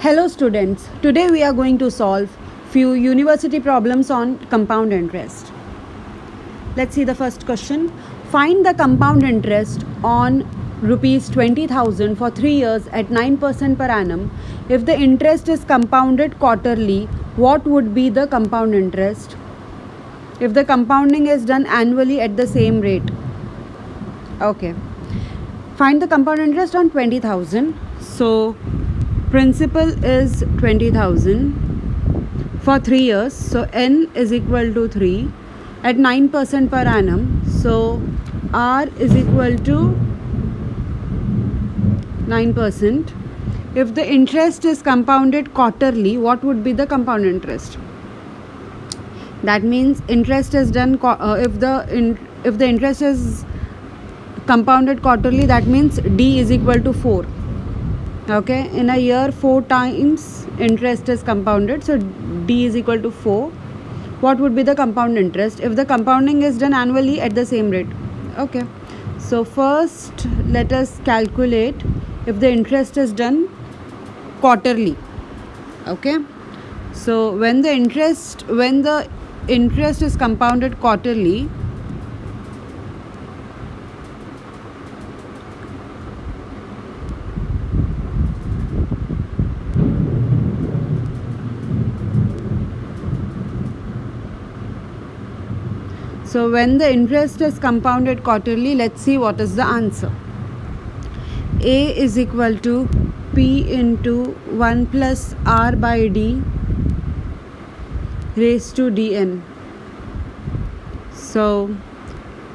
Hello students, today we are going to solve few university problems on compound interest. Let's see the first question. Find the compound interest on rupees 20,000 for 3 years at 9% per annum. If the interest is compounded quarterly, what would be the compound interest? If the compounding is done annually at the same rate. Okay. Find the compound interest on 20,000. So principal is 20,000 for 3 years. So n is equal to 3 at 9% per annum. So r is equal to 9%. If the interest is compounded quarterly, what would be the compound interest? That means interest is done if the interest is compounded quarterly, that means d is equal to 4. Okay, in a year 4 times interest is compounded, so d is equal to 4. What would be the compound interest if the compounding is done annually at the same rate? Okay, so first let us calculate if the interest is done quarterly. Okay, so when the interest is compounded quarterly, let's see what is the answer. A is equal to P into 1 plus R by D raised to Dn. So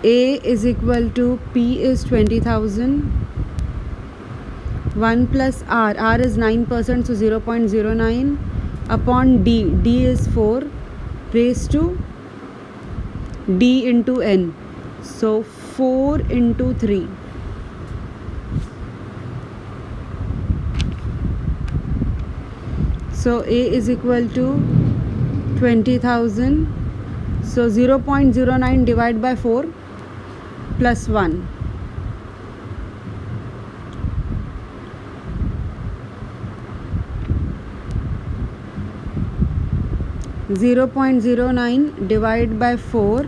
A is equal to P is 20,000, 1 plus R is 9%, so 0.09 upon D is 4 raised to D into N, so 4 into 3. So A is equal to 20,000, so 0.09 divided by 4 plus 1. .09 divided by 4,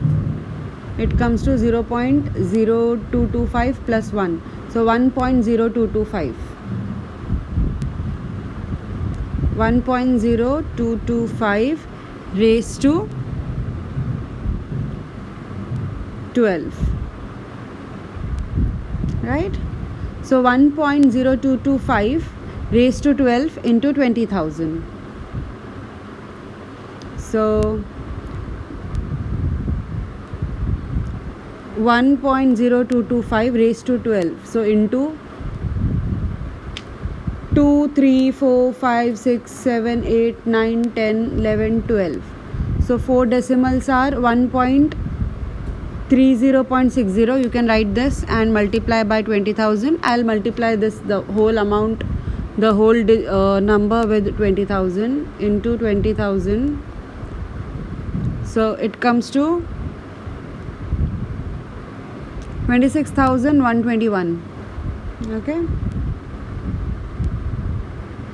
it comes to 0.0225 plus 1, so 1.0225. 1.0225 raised to 12, right? So 1.0225 raised to 12 into 20,000. So 1.0225 raised to 12, so into 2, 3, 4, 5, 6, 7, 8, 9, 10, 11, 12. So 4 decimals are 1.30.60. You can write this and multiply by 20,000. I'll multiply this, the whole amount, the whole number with 20,000 into 20,000. So it comes to 26,121. Okay.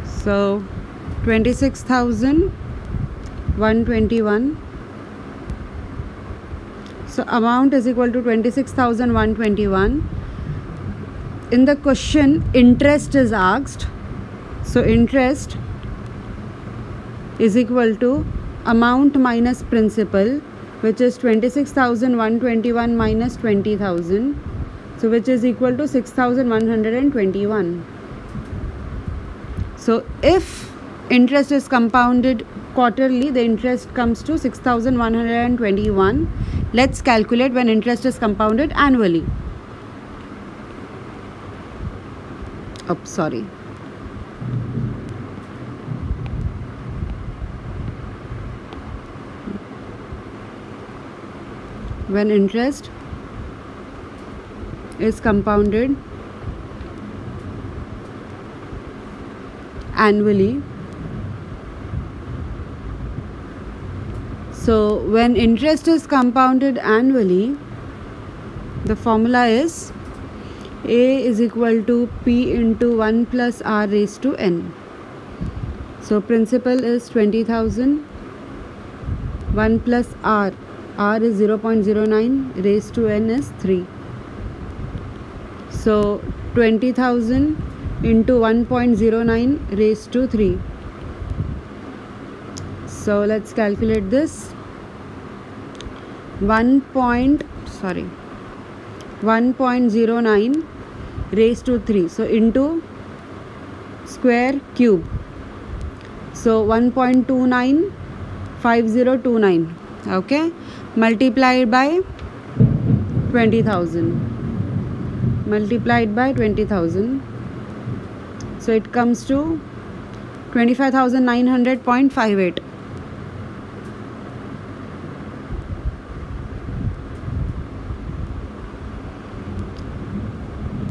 So 26,121. So amount is equal to 26,121. In the question, interest is asked. So interest is equal to amount minus principal, which is 26,121 minus 20,000. So which is equal to 6,121. So if interest is compounded quarterly, the interest comes to 6,121. Let's calculate when interest is compounded annually. Oops, sorry. When interest is compounded annually. So when interest is compounded annually, the formula is A is equal to P into 1 plus R raised to N. So principal is 20,000. 1 plus r. R is 0.09 raised to n is 3. So 20,000 into 1.09 raised to 3. So let's calculate this. 1.09 raised to 3. So into square cube. So 1.295029. Okay, multiplied by 20,000. Multiplied by 20,000. So it comes to 25,900.58.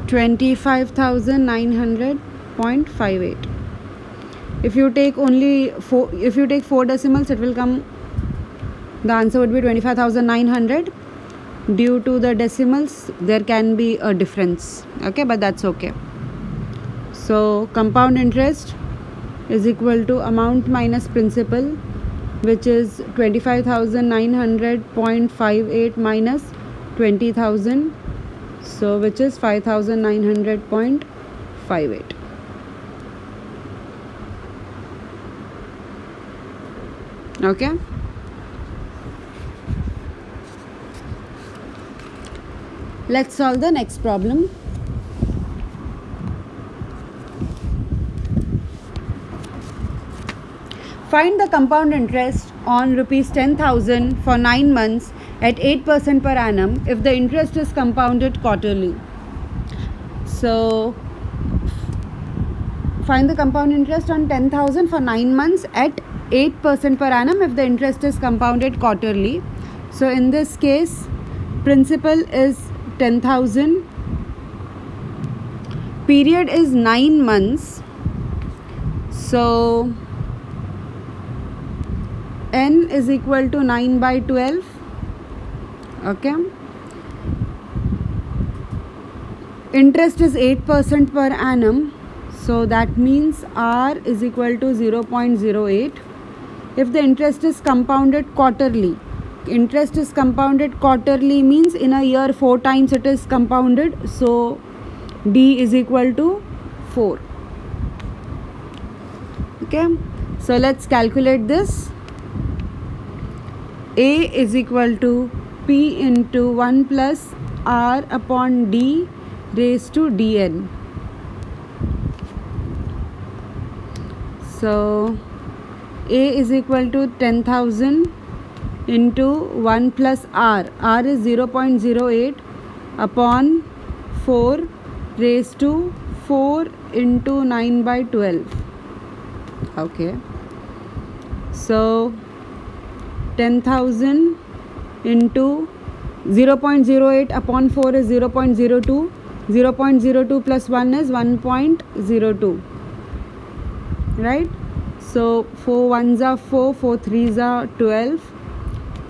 25,900.58. If you take only four decimals, it will come. The answer would be 25,900. Due to the decimals, there can be a difference. Okay, but that's okay. So compound interest is equal to amount minus principal, which is 25,900.58 minus 20,000. So which is 5,900.58. Okay. Let's solve the next problem. Find the compound interest on rupees 10,000 for 9 months at 8% per annum if the interest is compounded quarterly. So find the compound interest on 10,000 for 9 months at 8% per annum if the interest is compounded quarterly. So in this case, principal is 10,000, period is 9 months, so n is equal to 9 by 12. Okay, interest is 8% per annum, so that means r is equal to 0.08. if the interest is compounded quarterly, interest is compounded quarterly means in a year 4 times it is compounded, so d is equal to 4. Okay, so let's calculate this. A is equal to P into 1 plus R upon D raised to Dn. So A is equal to 10,000 into 1 plus R. R is 0.08 upon 4 raised to 4 into 9 by 12. Okay. So 10,000 into 0.08 upon 4 is 0.02. 0.02 plus 1 is 1.02. Right? So 4 1s are 4, 4 3s are 12,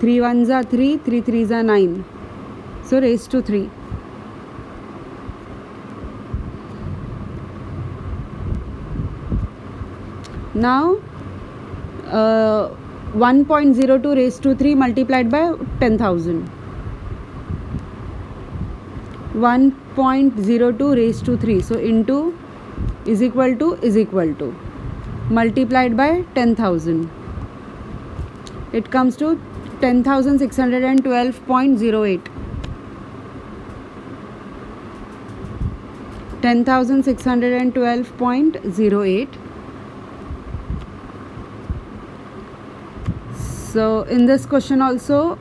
3 1s are 3, 3 3s are 9. So raised to 3. Now 1.02 raised to 3 multiplied by 10,000. 1.02 raised to 3. So into is equal to multiplied by 10,000. It comes to 10,612.08. 10,612.08. So in this question also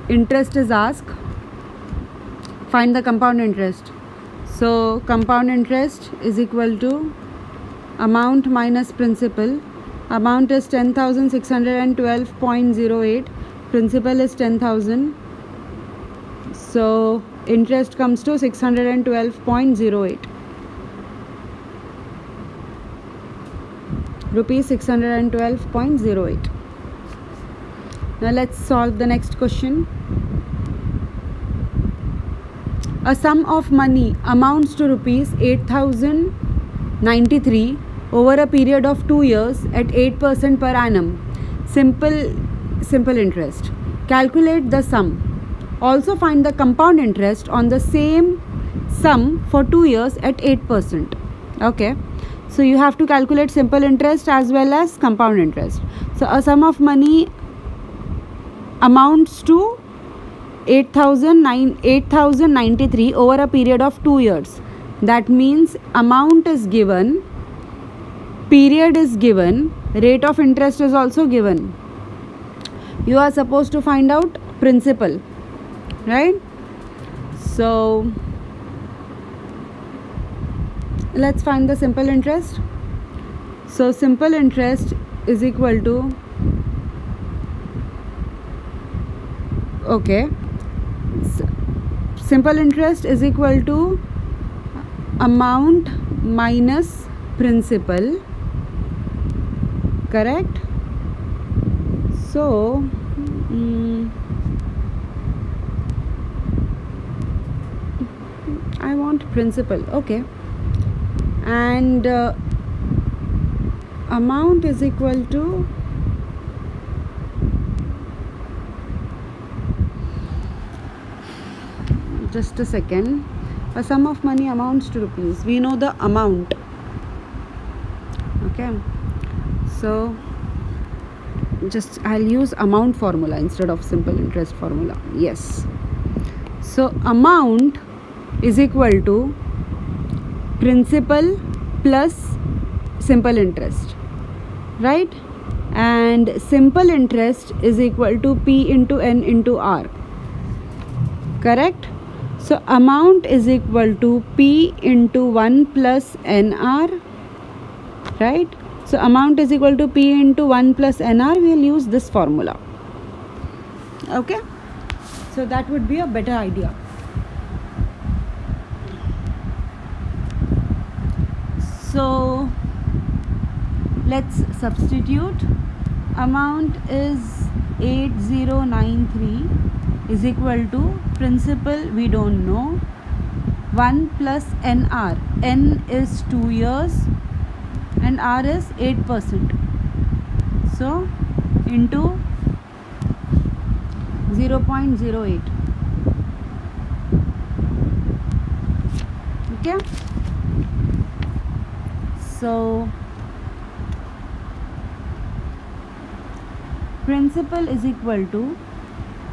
interest is asked. Find the compound interest. So compound interest is equal to amount minus principal. Amount is 10,612.08. Principal is 10,000. So interest comes to 612.08. Rupees 612.08. Now let's solve the next question. A sum of money amounts to rupees 8,093 over a period of 2 years at 8% per annum. Simple interest. Calculate the sum. Also find the compound interest on the same sum for 2 years at 8%. Okay. So you have to calculate simple interest as well as compound interest. So a sum of money amounts to 8,093 over a period of 2 years. That means amount is given, period is given, rate of interest is also given. You are supposed to find out principal, right? So let's find the simple interest. So simple interest is equal to, okay, simple interest is equal to amount minus principal, correct? So I want principal, okay, and amount is equal to just a second. A sum of money amounts to rupees. We know the amount. Okay. So just I'll use amount formula instead of simple interest formula. Yes. So amount is equal to principal plus simple interest, right? And simple interest is equal to P into N into R. Correct? So amount is equal to P into 1 plus NR, right? So amount is equal to P into 1 plus NR. We will use this formula. Okay? So that would be a better idea. So let's substitute. Amount is 8093 is equal to principal, we don't know, 1 plus NR. N is 2 years and R is 8%. So into 0.08. Okay. So principal is equal to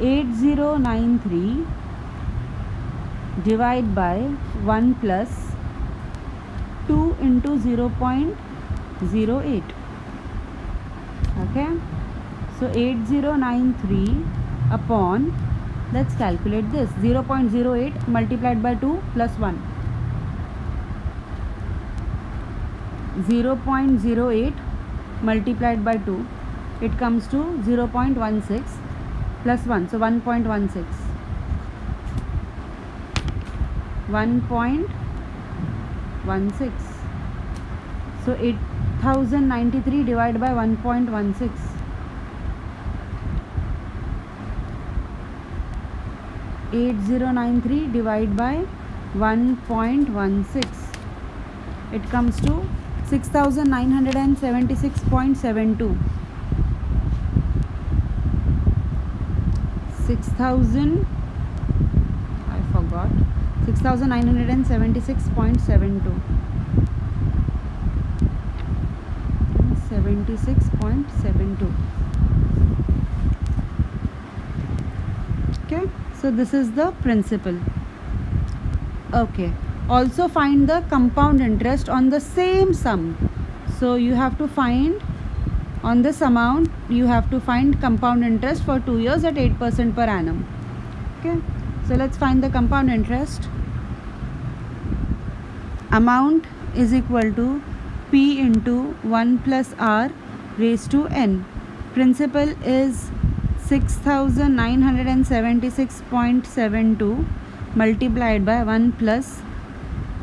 8093 divide by 1 plus 2 into 0.08. Okay. So 8093 upon, let's calculate this, 0.08 multiplied by 2 plus 1. 0.08 multiplied by 2, it comes to 0.16 plus 1, so 1.16. 1.16. So 8093 divided by 1.16. 8093 divided by 1.16. It comes to 6976.72. 6976.72. 76.72. Okay, so this is the principal. Okay, also find the compound interest on the same sum. So you have to find on this amount, you have to find compound interest for 2 years at 8% per annum. Okay, so let's find the compound interest. Amount is equal to P into 1 plus R raised to N. Principal is 6976.72 multiplied by 1 plus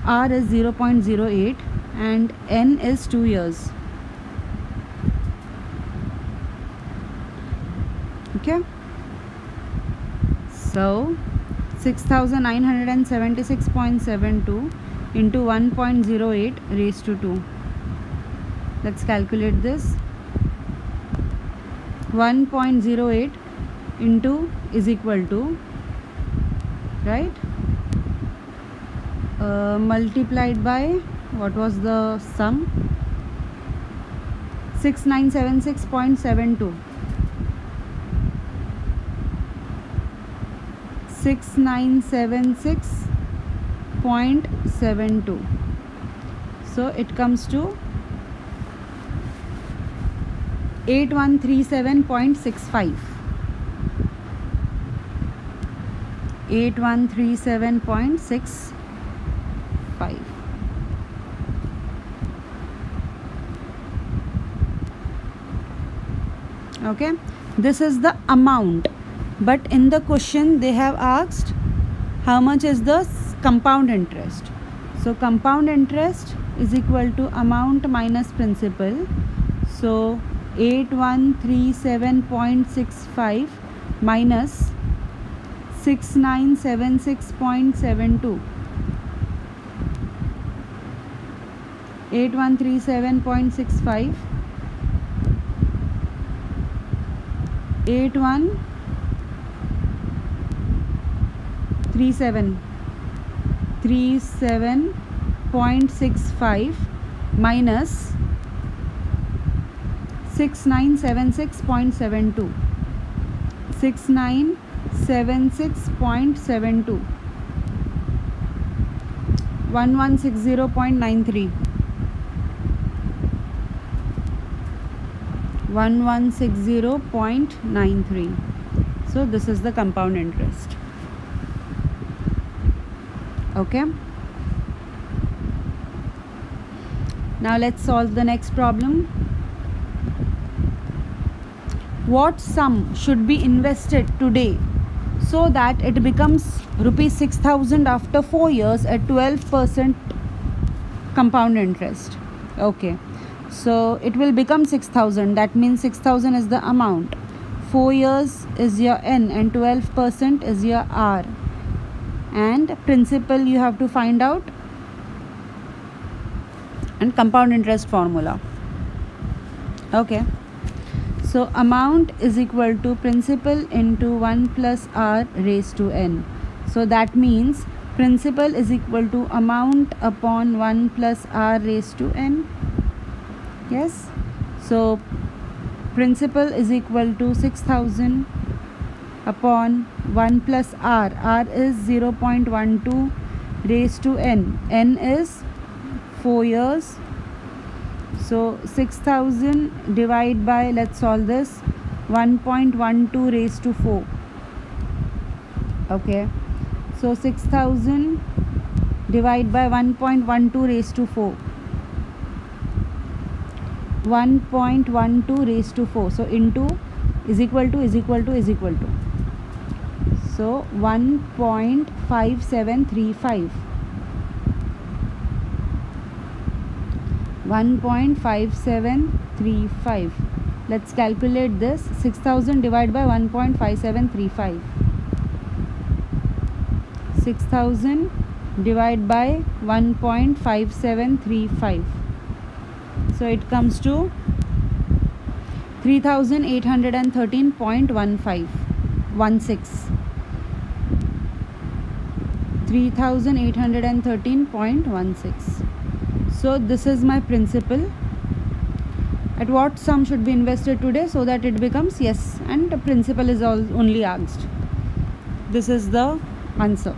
R is 0.08 and N is 2 years. Okay, so 6976.72 into 1.08 raised to 2. Let's calculate this. 1.08 into is equal to, right, multiplied by, what was the sum? 6976.72. 6976.72. So it comes to 8137.65. 8137.65. Okay, this is the amount, but in the question they have asked how much is the compound interest. So compound interest is equal to amount minus principal. So 8137.65 minus 6976.72. 8137.65 37.65 minus 6976.72. 6976.72. 1160.93. 1160.93. So this is the compound interest. Okay, now let's solve the next problem. What sum should be invested today so that it becomes rupees 6,000 after 4 years at 12% compound interest? Okay, so it will become 6,000. That means 6,000 is the amount, 4 years is your N, and 12% is your R, and principal you have to find out, and compound interest formula. Okay, so amount is equal to principal into 1 plus R raised to N. So that means principal is equal to amount upon 1 plus R raised to N. Yes, so principal is equal to 6,000 upon 1 plus R. R is 0.12 raised to N. N is 4 years. So 6,000 divided by, let's solve this, 1.12 raised to 4. Okay, so 6,000 divided by 1.12 raised to 4. 1.12 raised to 4. So into is equal to is equal to is equal to. So 1.5735. 1.5735. Let's calculate this. 6,000 divided by 1.5735. 6,000 divided by 1.5735. So it comes to 3,813.16. 3,813.16. So this is my principal. At what sum should be invested today so that it becomes, yes, and the principal is only asked. This is the answer.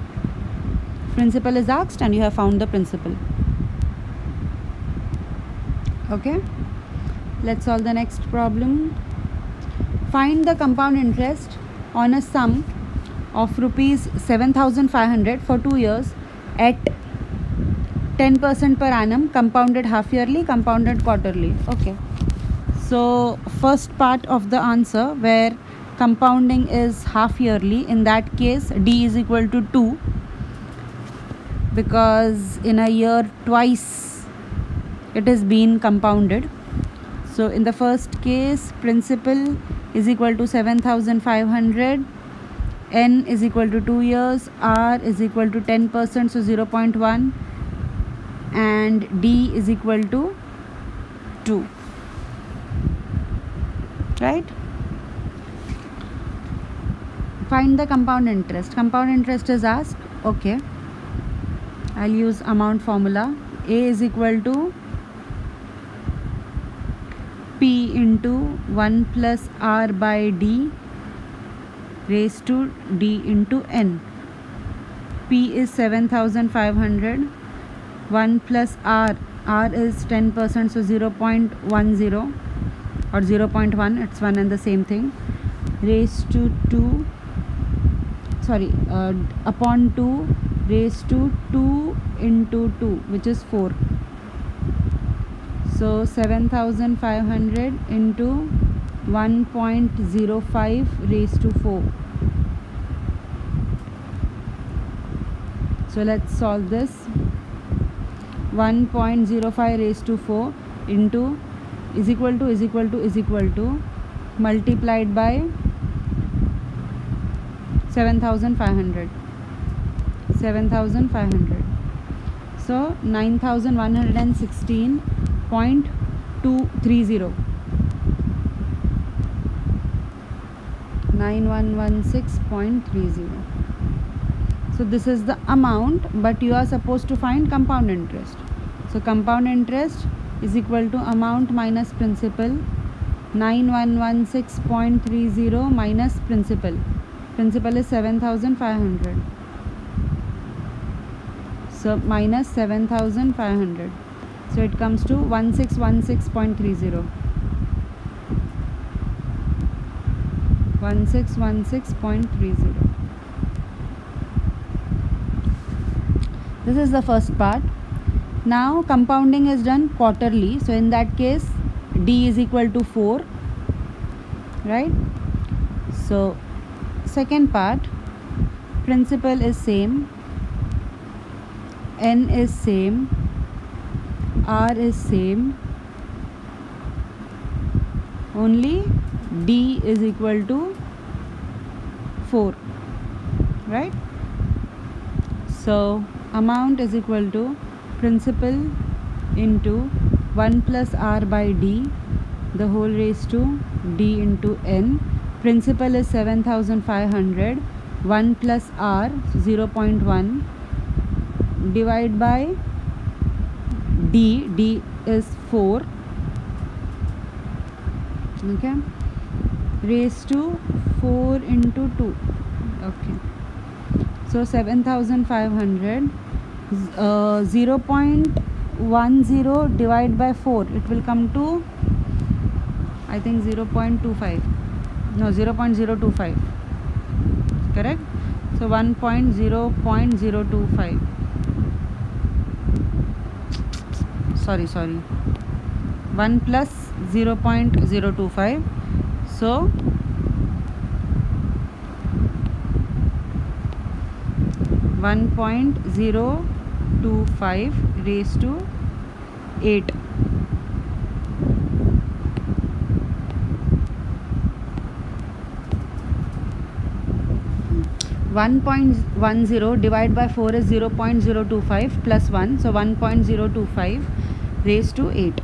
Principal is asked and you have found the principal. Okay, let's solve the next problem. Find the compound interest on a sum of rupees 7,500 for 2 years at 10% per annum, compounded half yearly, compounded quarterly. Okay, so first part of the answer where compounding is half yearly, in that case D is equal to 2, because in a year twice it is being compounded. So in the first case, principal is equal to 7,500, N is equal to 2 years, R is equal to 10%, so 0.1, and D is equal to 2, right? Find the compound interest. Compound interest is asked. Okay, I'll use amount formula. A is equal to P into 1 plus R by D raised to D into N. P is 7,500. 1 plus R is 10%, so 0.10 or 0.1, it's one and the same thing, raised to 2, upon 2 raised to 2 into 2, which is 4. So 7,500 into 1.05 raised to 4. So let's solve this. 1.05 raised to 4 into is equal to multiplied by 7,500. So 9,116.230. 9116.30. So this is the amount, but you are supposed to find compound interest. So compound interest is equal to amount minus principal. 9116.30 minus principal. Principal is 7,500. So minus 7,500. So it comes to 1616.30. 1616.30. This is the first part. Now compounding is done quarterly, so in that case D is equal to 4, right? So second part, principal is same, N is same, R is same, only D is equal to 4, right? So amount is equal to principal into 1 plus R by D, the whole raised to D into N. Principal is 7,500. 1 plus R, 0.1, divide by D. D is 4. Okay, raised to 4 into 2. Okay, so 7,500. 0.10 divided by 4, it will come to, I think, 0.25. No, 0.025. Correct? So 0.025. Sorry. 1 plus 0.025. So 1.025 raised to 8. (1.10) divided by 4 is 0.025 plus 1, so 1.025 raised to 8.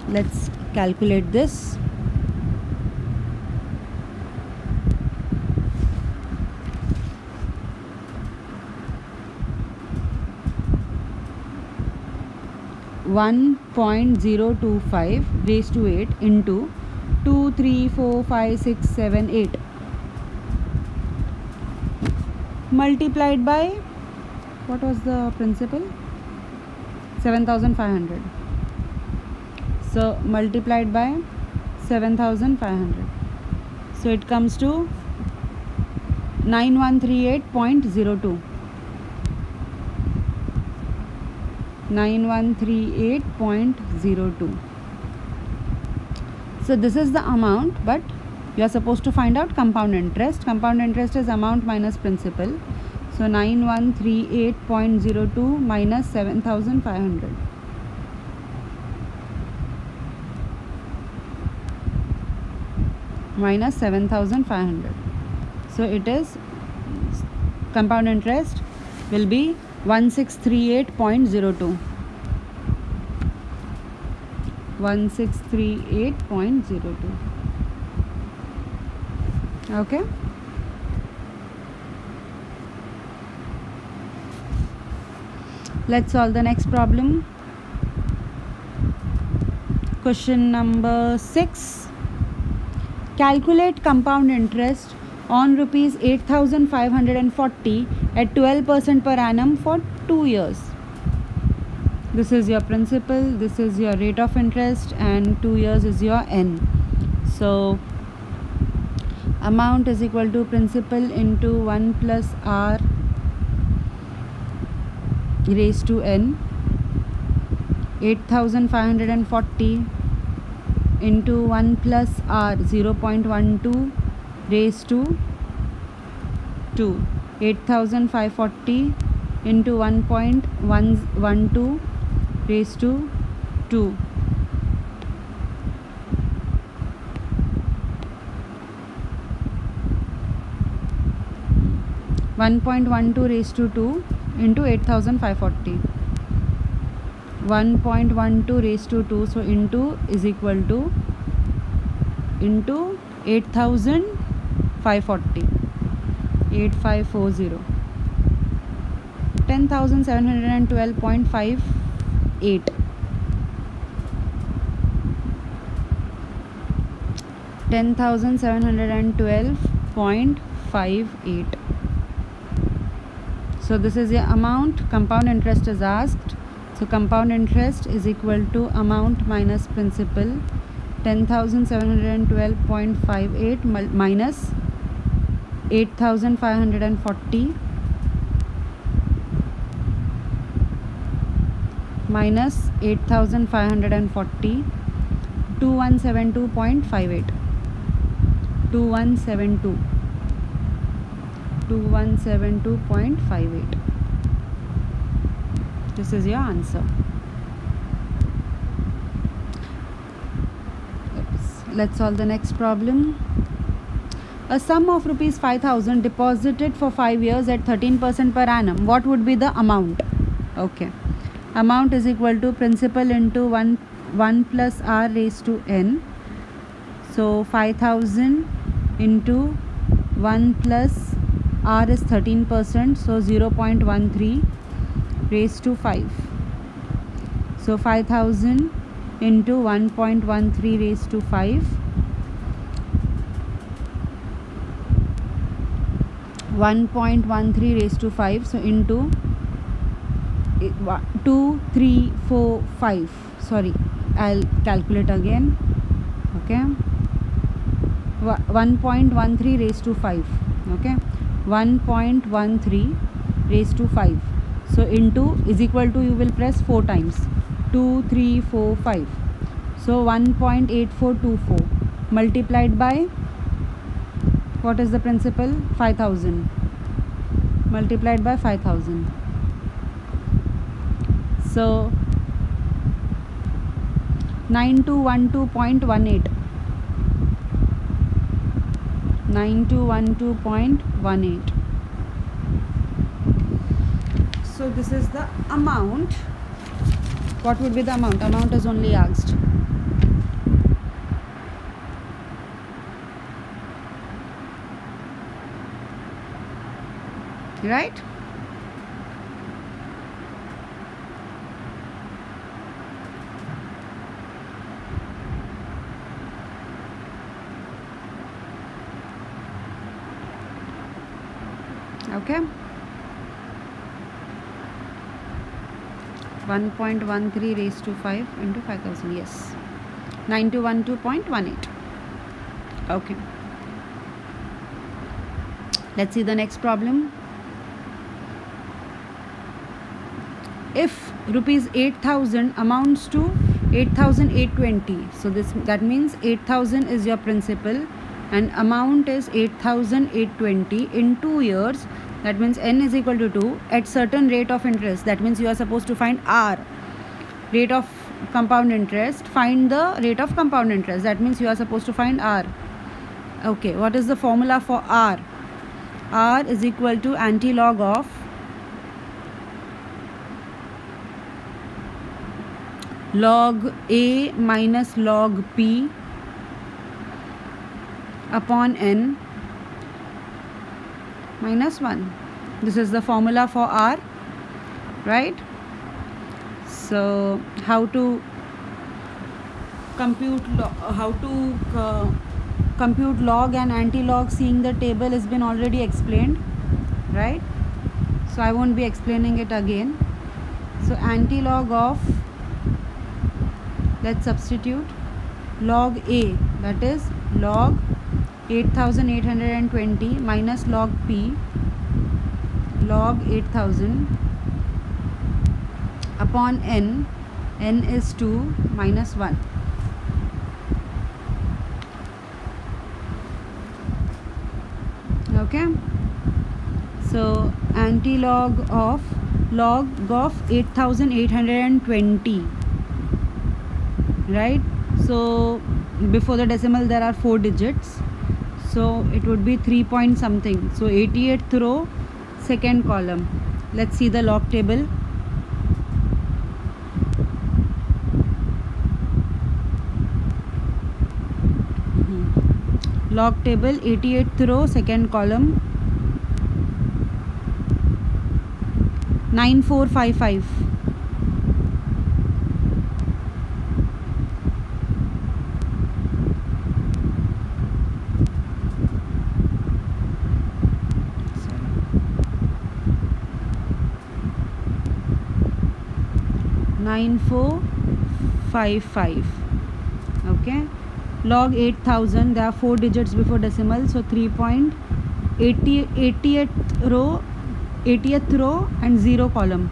Let's calculate this. (1.025 raised to 8 into 2, 3, 4, 5, 6, 7, 8 multiplied by, what was the principal? 7,500. So multiplied by 7,500. So it comes to 9138.02. 9138.02. So this is the amount, but you are supposed to find out compound interest. Compound interest is amount minus principal. So 9138.02 minus 7,500. Minus 7,500. So it is, compound interest will be 1638.02. 1638.02. Okay. Let's solve the next problem. Question number 6. Calculate compound interest on rupees 8,540 at 12% per annum for 2 years. This is your principal, this is your rate of interest, and 2 years is your n. So amount is equal to principal into 1 plus r raised to n. 8,540 into 1 plus r 0.12 raised to 2. 8,540 into 1.112 raised to 2. 1.12 raised to 2 into 8,540. 1.12 raised to 2, so into is equal to into 8,540. 8540. 10,712.58. 10,712.58. So this is the amount. Compound interest is asked. So compound interest is equal to amount minus principal. 10,712.58 minus 8,540 minus 8,540. 2172.58. 2172. 2172.58. This is your answer. Let's solve the next problem. A sum of rupees 5,000 deposited for 5 years at 13% per annum. What would be the amount? Okay. Amount is equal to principal into 1 plus r raised to n. So 5,000 into 1 plus r is 13%, so 0.13 raised to 5. So 5,000 into 1.13 raised to 5. 1.13 raised to 5, so into 2, 3, 4, 5. Sorry, I'll calculate again. Okay, 1.13 raised to 5. Okay, 1.13 raised to 5. So into is equal to, you will press 4 times. 2, 3, 4, 5. So 1.8424 multiplied by, what is the principal? 5,000 multiplied by 5,000. So 9212.18. 9212.18. So this is the amount. What would be the amount? Amount is only asked. Right? Okay. 1.13 raised to 5 into 5,000. Yes. 9212.18. Okay. Let's see the next problem. If rupees 8,000 amounts to 8,820, so that means 8,000 is your principal and amount is 8,820 in 2 years. That means n is equal to 2 at certain rate of interest. That means you are supposed to find r, rate of compound interest. Find the rate of compound interest. That means you are supposed to find r. Okay, what is the formula for r? R is equal to antilog of log A minus log P upon N minus 1. This is the formula for R, right? So how to compute compute log and anti-log, seeing the table has been already explained, right? So I won't be explaining it again. So anti-log of, let's substitute log A, that is log 8820 minus log P, log 8000 upon N, N is 2 minus 1. Okay, so anti-log of log of 8820, right? So before the decimal there are 4 digits, so it would be 3 point something. So 88th row, second column. Let's see the log table. Log table, 88th row, second column, 9455. Okay, log 8000, there are 4 digits before decimal, so 3.80th row, 80th row and 0 column.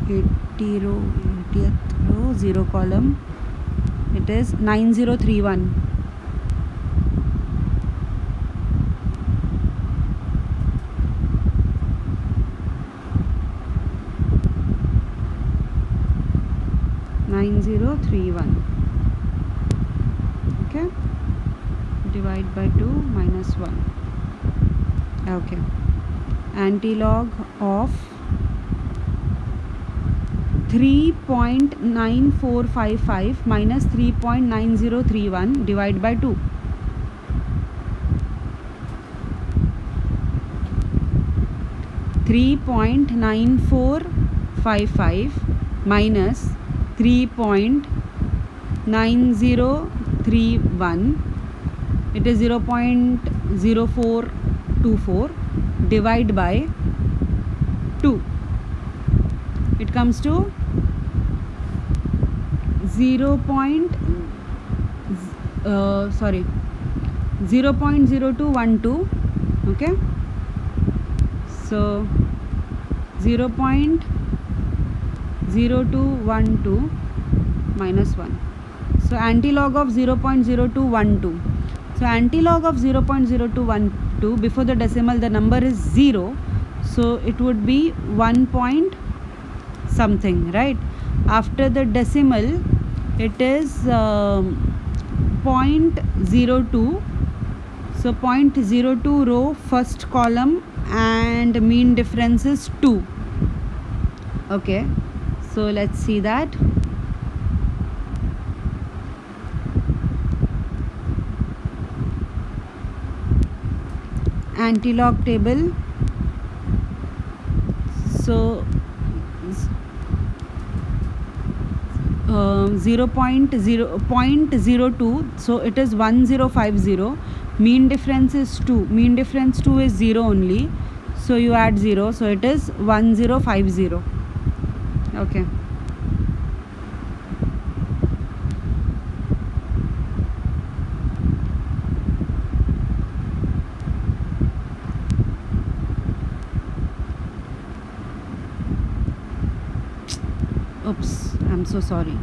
.80th row, 0 column. It is 9031. Okay, divide by 2 minus 1. Okay, anti-log of 3.9455 minus 3.9031 divide by 2. .9455 minus 3.9031, it is 0.0424, divide by 2. It comes to 0.0212. Okay, so 0.0212 minus 1. So anti-log of 0.0212. So anti-log of 0.0212, before the decimal the number is 0, so it would be 1 point something, right? After the decimal it is 0.02. So 0.02 row, first column, and mean difference is 2. Okay, so let's see that. Anti-log table. So 0.02, so it is 1050. Mean difference is 2. Mean difference 2 is 0 only, so you add 0, so it is 1050. Okay, oops, I'm so sorry.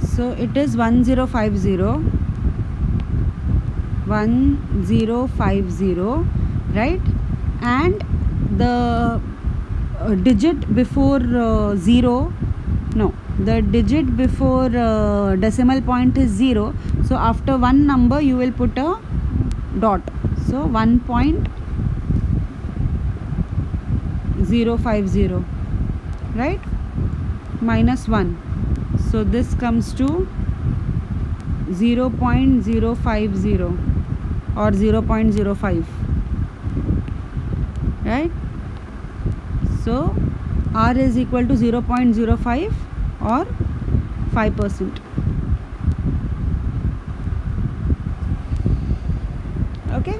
So it is 1050, right? And the digit before 0, no, the digit before decimal point is 0, so after one number you will put a dot, so 1.050, right, minus 1, so this comes to 0.050 or 0.05, right? So R is equal to 0.05 or 5%. Okay.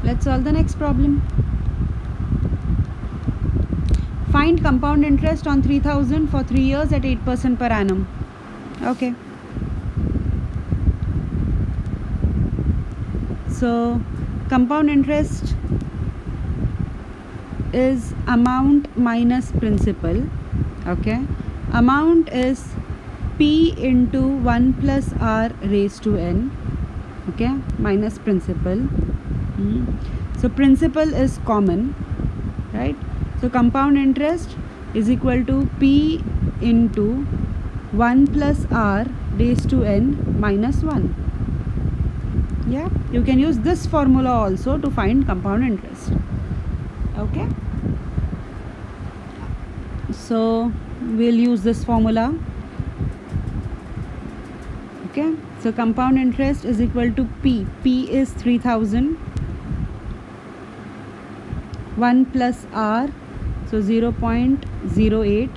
Let's solve the next problem. Find compound interest on 3000 for 3 years at 8% per annum. Okay. So compound interest is amount minus principal. Okay. Amount is P into 1 plus R raised to N. Okay. Minus principal. So principal is common, right? So compound interest is equal to P into 1 plus R raised to N minus 1. Yeah, you can use this formula also to find compound interest. Okay. So we'll use this formula. Okay. So compound interest is equal to P. P is 3000. 1 plus R, so 0.08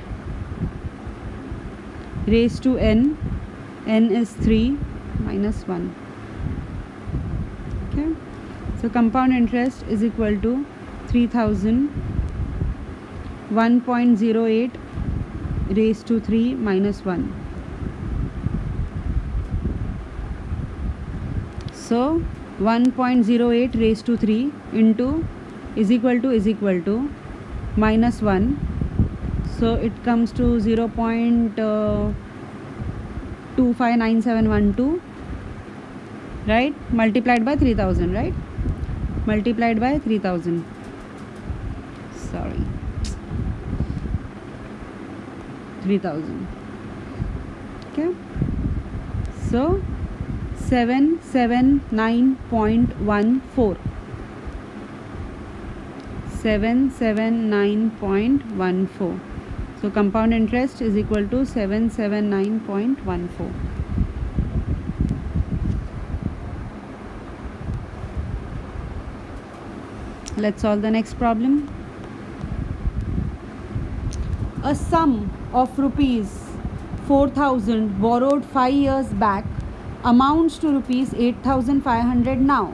raised to N. N is 3 minus 1. Okay. So compound interest is equal to 3000 1.08 raised to 3 minus 1. So 1.08 raised to 3 into is equal to minus 1. So it comes to 0.259712, right, multiplied by 3000, right, multiplied by 3000, sorry, 3000. Okay. So 779.14. 779.14. So compound interest is equal to 779.14. Let's solve the next problem. A sum of rupees 4000 borrowed 5 years back amounts to rupees 8500 now.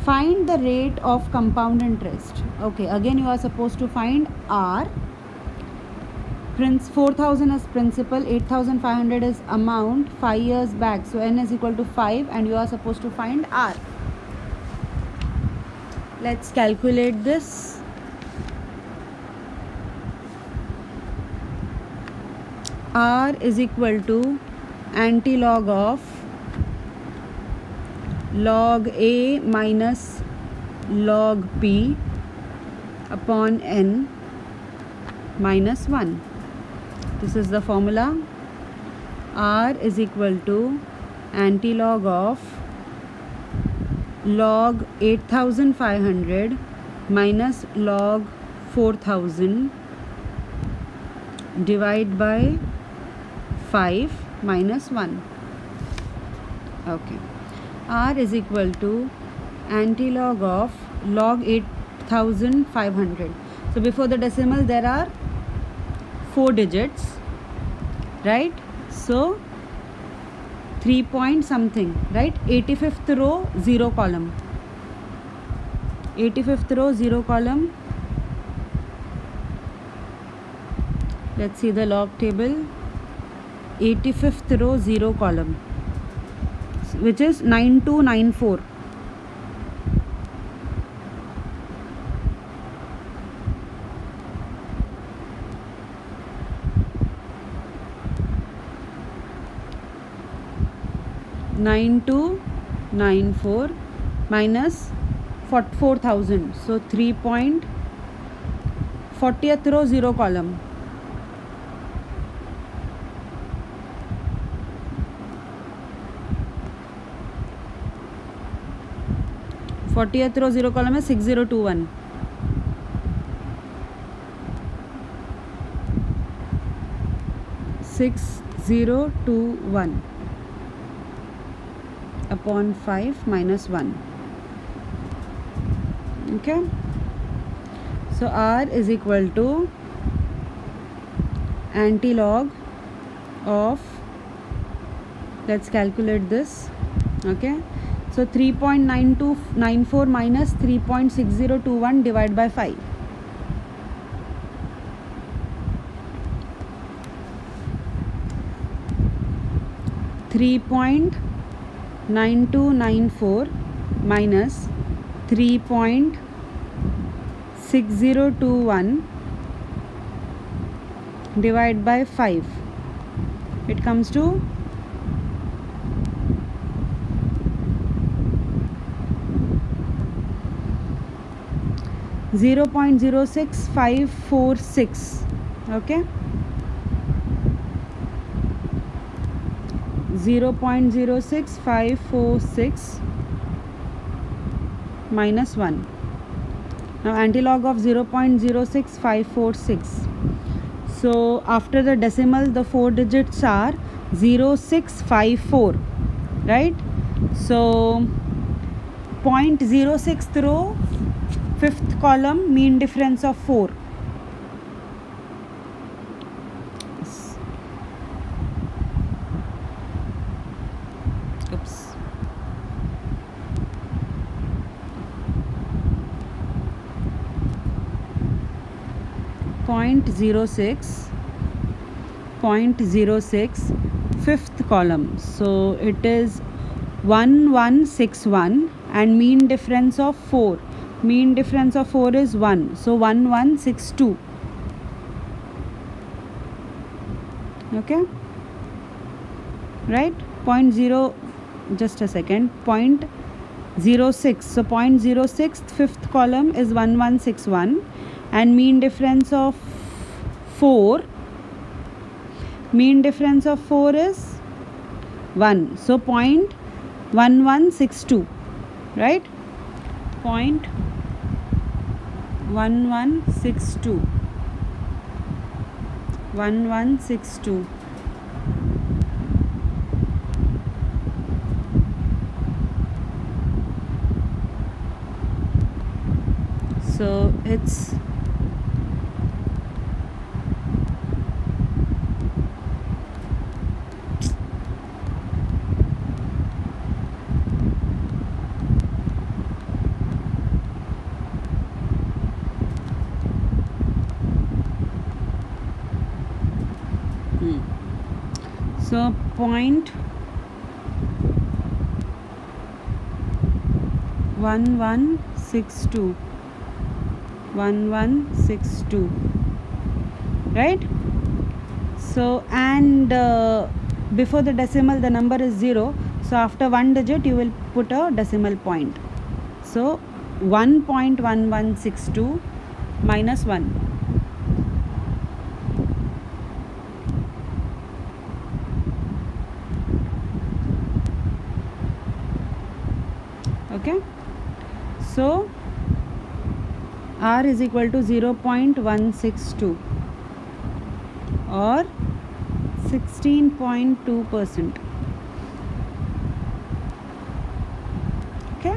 Find the rate of compound interest. Okay, again you are supposed to find R. 4000 is principal, 8500 is amount, 5 years back, so N is equal to 5, and you are supposed to find R. Let's calculate this. R is equal to antilog of log A minus log P upon N minus 1. This is the formula. R is equal to antilog of log 8500 minus log 4000 divide by 5 minus 1. Okay. R is equal to antilog of log 8500. So before the decimal there are 4 digits, right? So 3 point something, right? 85th row 0 column. 85th row 0 column. Let's see the log table. 85th row 0 column, which is 9294. 3.94 minus 4,000. So 3.40th row 0 column. Fortieth row 0 column है 6021. upon 5 minus 1. Okay, so R is equal to antilog of, let's calculate this. Okay, so 3.9294 minus 3.6021 divided by 5. (3.9294) minus 3.6021 divided by 5. It comes to 0.06546. Okay, 0.06546 minus 1. Now antilog of 0.06546. So after the decimal, the 4 digits are 0654, right? So 0.06th row, 5th column, mean difference of 4. Oops. Point 06, 5th column. So it is 1161 and mean difference of 4. Mean difference of 4 is 1. So 1162. Okay, right? 0. Just a second. 0.06. So 0.06, 5th column is 1161 and mean difference of 4. Mean difference of 4 is 1. So 0.1162, right? 0.1162. 1162. So it's so 0.1162. 1162, right? So and before the decimal the number is 0, so after one digit you will put a decimal point. So 1.1162 minus 1. Okay, so R is equal to 0.162 or 16.2%. Okay,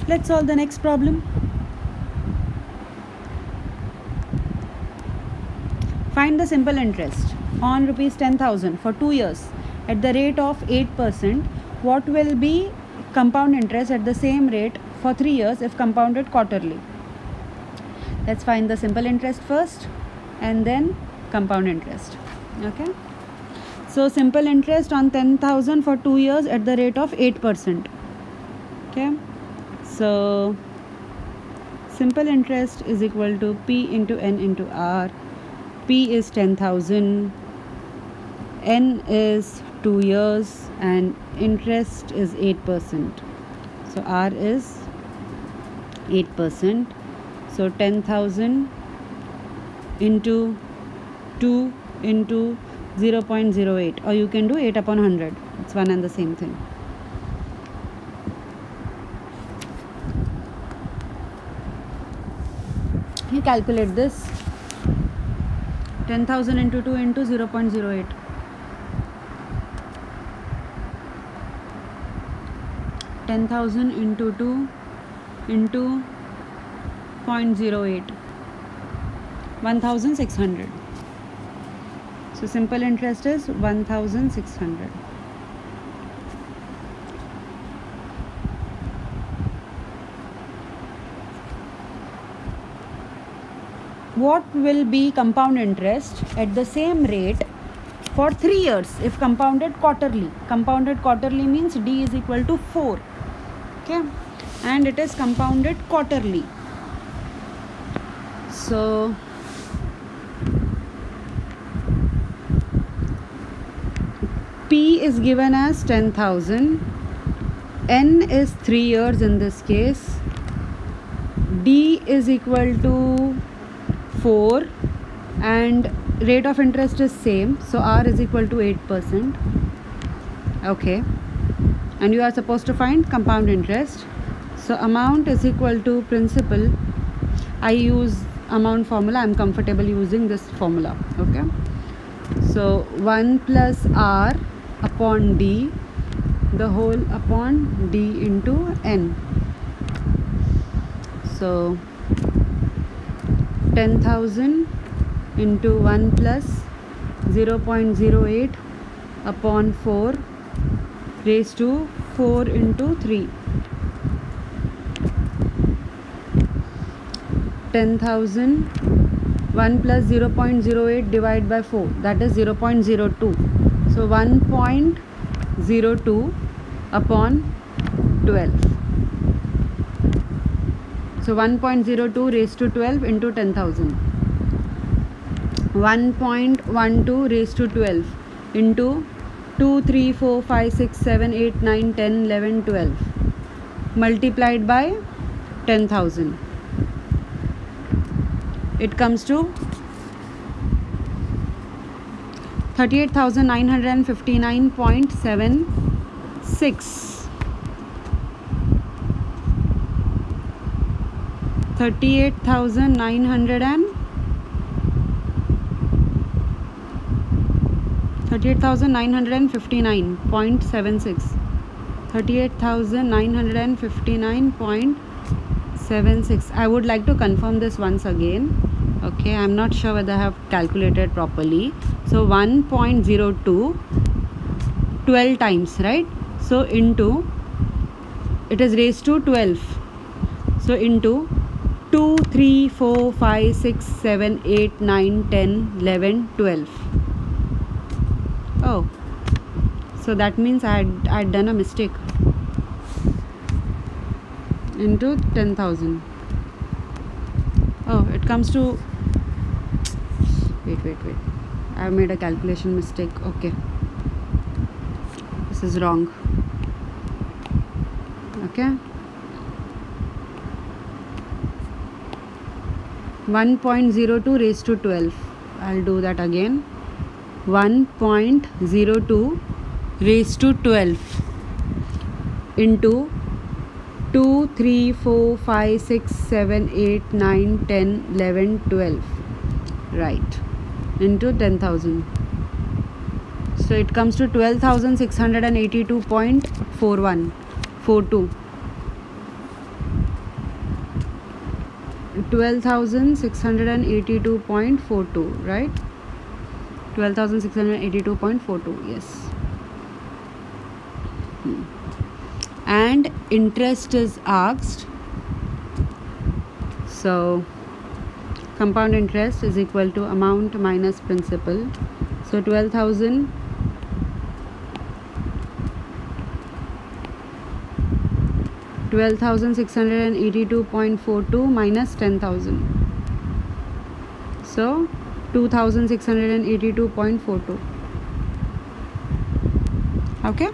let's solve the next problem. Find the simple interest on rupees 10,000 for 2 years at the rate of 8%. What will be compound interest at the same rate for 3 years if compounded quarterly? Let's find the simple interest first and then compound interest. Okay, So simple interest on 10,000 for 2 years at the rate of 8%. Okay, so simple interest is equal to P into N into R. P is 10,000, N is 2 years, and interest is 8%. So R is 8%. So 10,000 into 2 into 0.08, or you can do 8 upon 100. It's one and the same thing. You calculate this. 10,000 into 2 into 0.08. 10,000 into 2 into 0.08. 1,600. So simple interest is 1,600. What will be compound interest at the same rate for 3 years if compounded quarterly? Compounded quarterly means D is equal to 4. Okay, and it is compounded quarterly. So P is given as 10,000, N is 3 years in this case, D is equal to 4, and rate of interest is same, so R is equal to 8%. Okay, and you are supposed to find compound interest. So amount is equal to principal. I use amount formula. I am comfortable using this formula. Okay, so 1 plus R upon D, the whole upon D into N. So 10,000 into 1 plus 0.08 upon 4 raised to 4 into 3. 10,000, 1 plus 0.08 divided by 4, that is 0.02. So 1.02 upon 12. So 1.02 raised to 12 into 10,000. 1.12 raised to 12 into 2, 3, 4, 5, 6, 7, 8, 9, 10, 11, 12 multiplied by 10,000. It comes to 38,959.76. 38,959.76. 38,959.76. I would like to confirm this once again. Okay, I'm not sure whether I have calculated properly. So 1.02 12 times, right? So into, it is raised to 12. So into 2, 3, 4, 5, 6, 7, 8, 9, 10, 11, 12. Oh, so that means I had done a mistake. Into 10,000. Oh, it comes to, wait, I have made a calculation mistake. Okay, this is wrong. Okay, 1.02 raised to 12. I'll do that again. 1.02 raised to 12 into 2, 3, 4, 5, 6, 7, 8, 9, 10, 11, 12. Right, into 10,000. So it comes to 12,682.42. 12,682.42, right? 12,682.42, yes. And interest is asked. So compound interest is equal to amount minus principal. So 12,000 12,682.42 minus 10,000. So 2,682.42. Okay.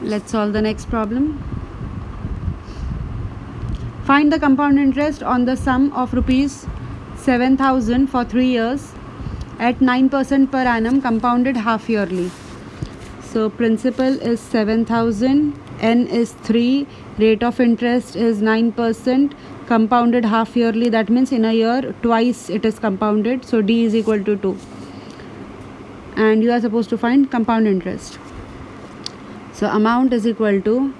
Let's solve the next problem. Find the compound interest on the sum of rupees 7,000 for 3 years at 9% per annum, compounded half yearly. So principal is 7,000, N is 3, rate of interest is 9%, compounded half yearly. That means in a year twice it is compounded. So D is equal to 2. And you are supposed to find compound interest. So amount is equal to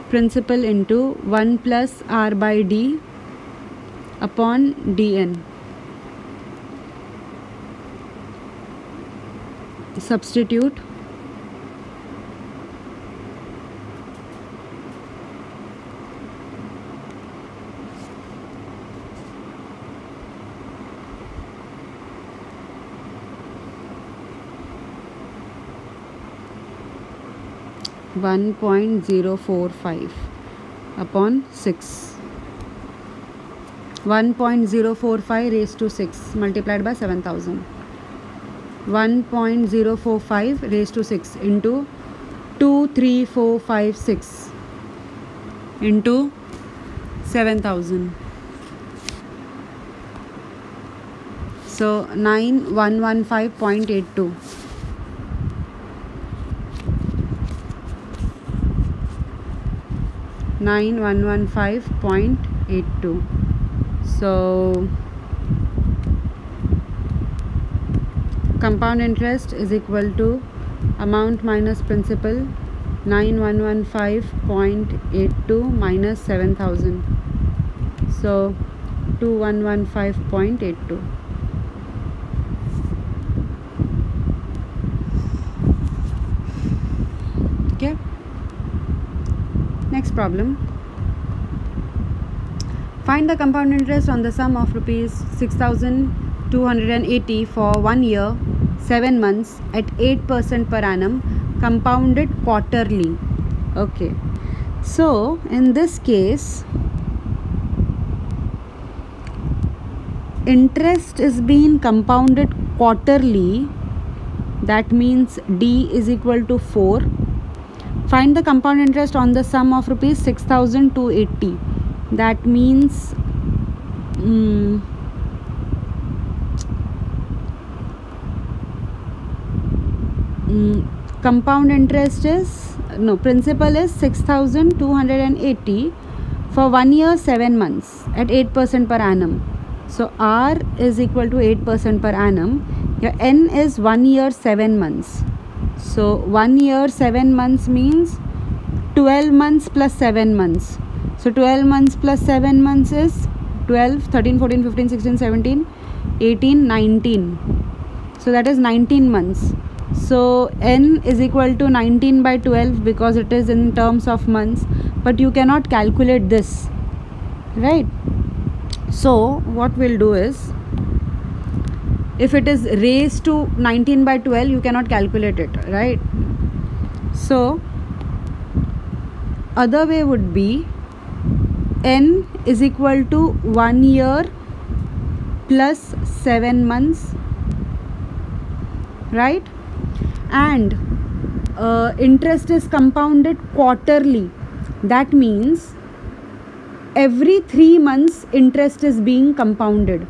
principal into 1 plus R by D upon Dn. Substitute. (1.045) upon 6. 1.045 raised to 6 multiplied by 7,000. 1.045 raised to 6 into 23456 into 7,000. So 9115.82. $9,115.82. So compound interest is equal to amount minus principal, 9,115.82 minus 7,000. So 2,115.82. Okay. Next problem. Find the compound interest on the sum of rupees 6,280 for 1 year, 7 months at 8% per annum, compounded quarterly. Okay. So in this case, interest is being compounded quarterly. That means D is equal to 4. Find the compound interest on the sum of rupees 6,280. That means compound interest is, no, principal is 6,280 for 1 year 7 months at 8% per annum. So R is equal to 8% per annum. Your N is 1 year 7 months. So 1 year 7 months means 12 months plus 7 months. So 12 months plus 7 months is 12, 13, 14, 15, 16, 17, 18, 19. So that is 19 months. So N is equal to 19 by 12 because it is in terms of months. But you cannot calculate this, right? So what we'll do is, if it is raised to 19 by 12, you cannot calculate it, right? So other way would be N is equal to 1 year plus 7 months, right? And interest is compounded quarterly. That means every 3 months interest is being compounded.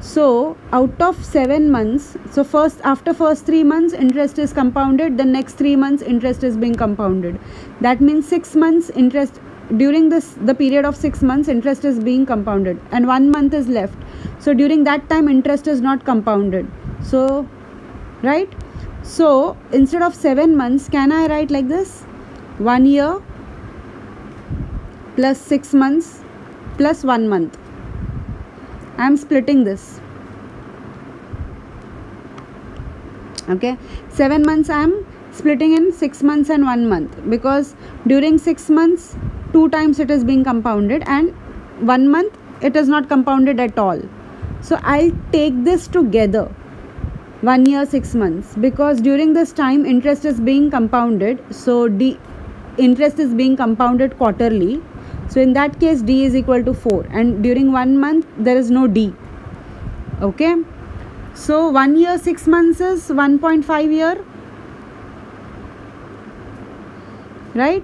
So out of 7 months, so after first 3 months interest is compounded, the next 3 months interest is being compounded. That means 6 months interest, during the period of 6 months interest is being compounded and 1 month is left. So during that time interest is not compounded. So, right? So instead of 7 months, can I write like this? 1 year plus 6 months plus 1 month. I am splitting this. Okay, 7 months I am splitting in 6 months and 1 month, because during 6 months 2 times it is being compounded and 1 month it is not compounded at all. So I'll take this together. 1 year 6 months, because during this time interest is being compounded, so interest is being compounded quarterly, so in that case D is equal to 4, and during 1 month there is no D. Okay, so 1 year 6 months is 1.5 year, right?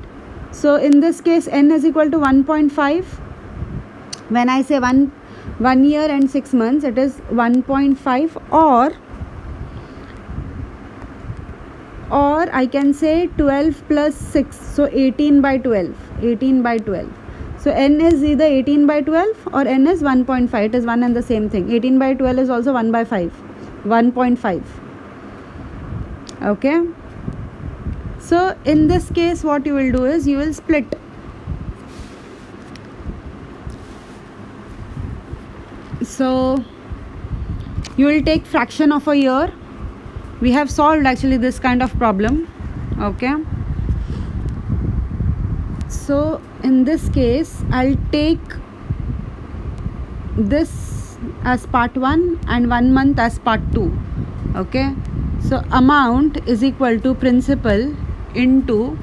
So in this case n is equal to 1.5. when I say 1 year and 6 months, it is 1.5, or I can say 12 plus 6, so 18 by 12. So n is either 18 by 12 or n is 1.5. It is one and the same thing. 18 by 12 is also 1 by 5, 1.5. Okay, so in this case what you will do is you will split. So you will take fraction of a year. We have solved actually this kind of problem. Okay, so in this case I'll take this as part 1 and 1 month as part 2. Okay, so amount is equal to principal into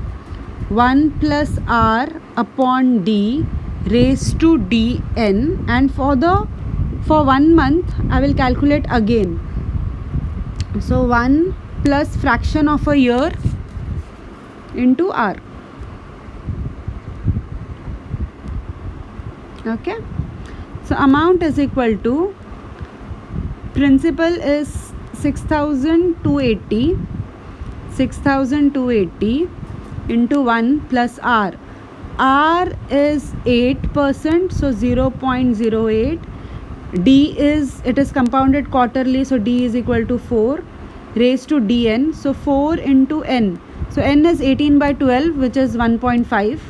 1 plus r upon d raised to dn, and for 1 month I will calculate again. So 1 plus fraction of a year into r. Okay, so amount is equal to, principal is 6,280 into 1 plus r. R is 8%, so 0.08. D is, it is compounded quarterly, so D is equal to 4 raised to dn, so 4 into n. So n is 18 by 12, which is 1.5.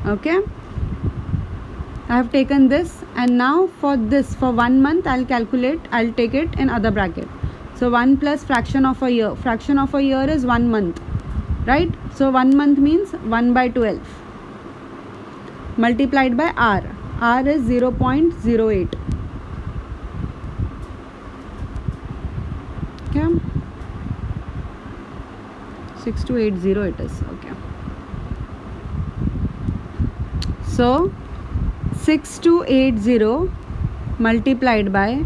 Okay, I have taken this, and now for this, for 1 month I'll take it in other bracket. So 1 plus fraction of a year. Fraction of a year is 1 month, right? So 1 month means 1 by 12 multiplied by r. R is 0.08. Okay, 6280 it is. Okay, so 6280 multiplied by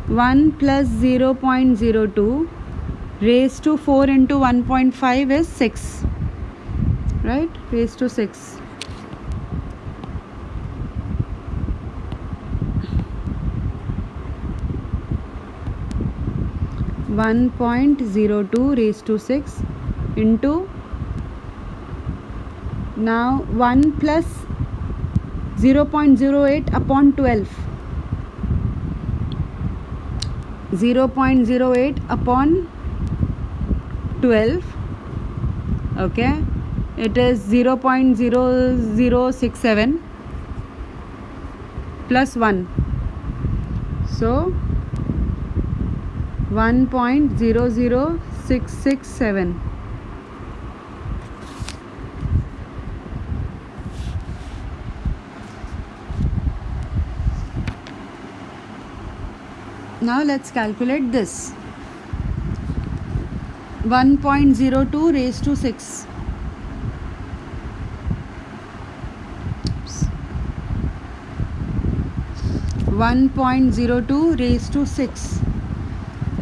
1 plus 0.02 raised to 4 into 1.5 is 6, right? Raised to 6. 1.02 raised to 6 into, now 1 plus 0.08 upon 12. 0.08 upon 12. Okay, it is 0.0067 plus 1, so 1.00667. Now let's calculate this. 1.02 raised to 6. 1.02 raised to 6.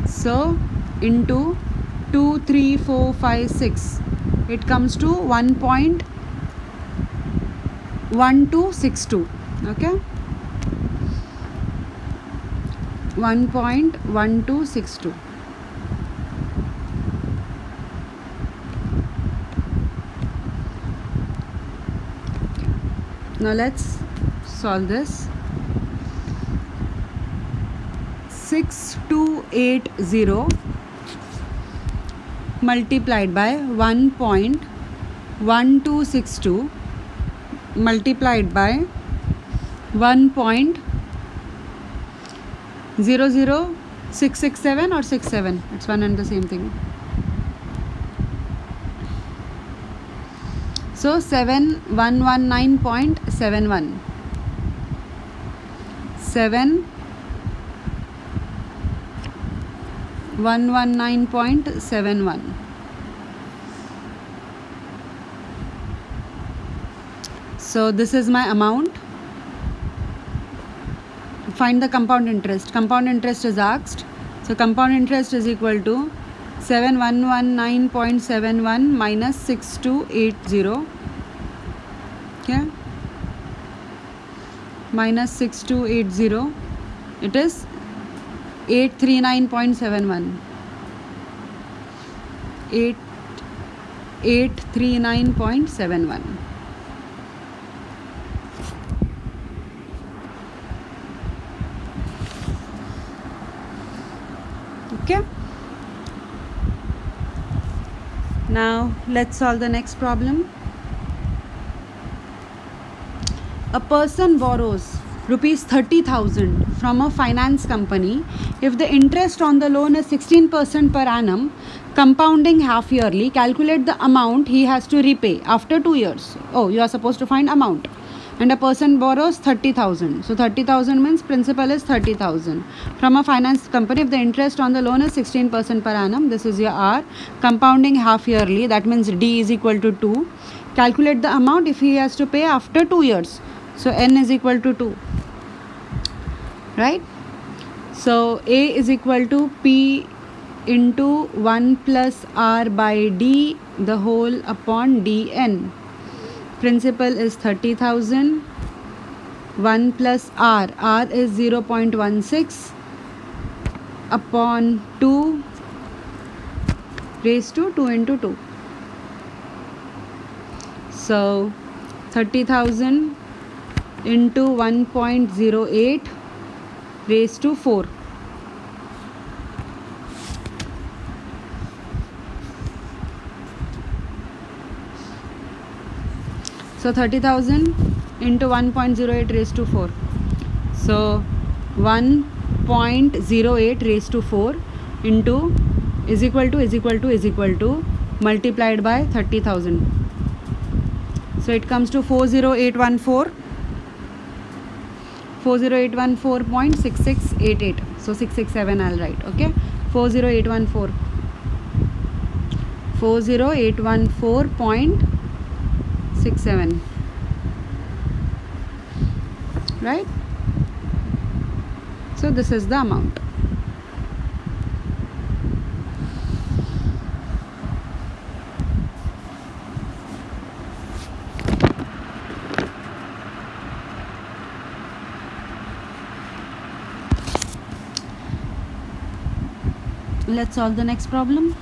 So into 2, 3, 4, 5, 6. It comes to 1.1262. Okay, 1.1262. Now let's solve this. 6280 multiplied by 1.1262 multiplied by 1.00667 or 67. It's one and the same thing. So 7119.71. 119.71. So this is my amount. Find the compound interest. Compound interest is asked. So compound interest is equal to 7119.71 minus 6280. Okay. Minus 6280. It is 839.71. 839.71. Okay. Now let's solve the next problem. A person borrows rupees 30,000 from a finance company. If the interest on the loan is 16% per annum, compounding half yearly, calculate the amount he has to repay after 2 years. Oh, you are supposed to find amount. And a person borrows 30,000. So 30,000 means principal is 30,000 from a finance company. If the interest on the loan is 16% per annum, this is your R. Compounding half yearly, that means D is equal to 2. Calculate the amount if he has to pay after 2 years. So N is equal to 2. Right? So A is equal to P into 1 plus R by D the whole upon Dn. Principal is 30,000. 1 plus R. R is 0.16 upon 2 raised to 2 into 2. So 30,000 into 1.08 raised to 4. So 30,000 into 1.08 raised to 4. So 1.08 raised to 4 into is equal to multiplied by 30,000. So it comes to 40814. 40814.6688. So 667 I'll write. Okay. 40814. 40814.67. Right? So this is the amount. Let's solve the next problem.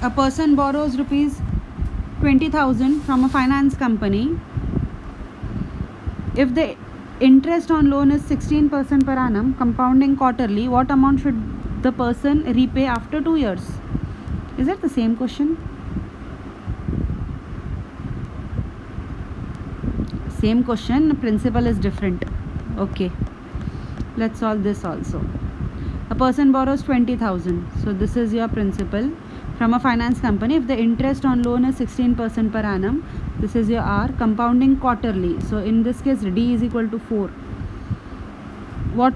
A person borrows rupees 20,000 from a finance company. If the interest on loan is 16% per annum, compounding quarterly, what amount should the person repay after 2 years? Is it the same question? Same question, principal is different. Okay. Let's solve this also. A person borrows 20,000. So this is your principal from a finance company. If the interest on loan is 16% per annum, this is your R. Compounding quarterly. So in this case, D is equal to 4. What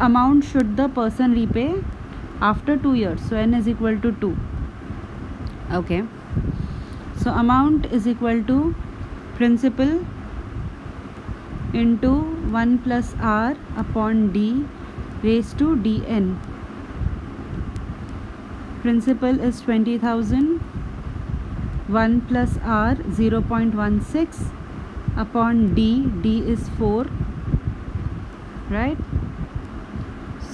amount should the person repay after 2 years? So N is equal to 2. Okay. So amount is equal to principal into 1 plus R upon D raised to Dn. Principal is 20,000. 1 plus R 0.16 upon D. D is 4. Right?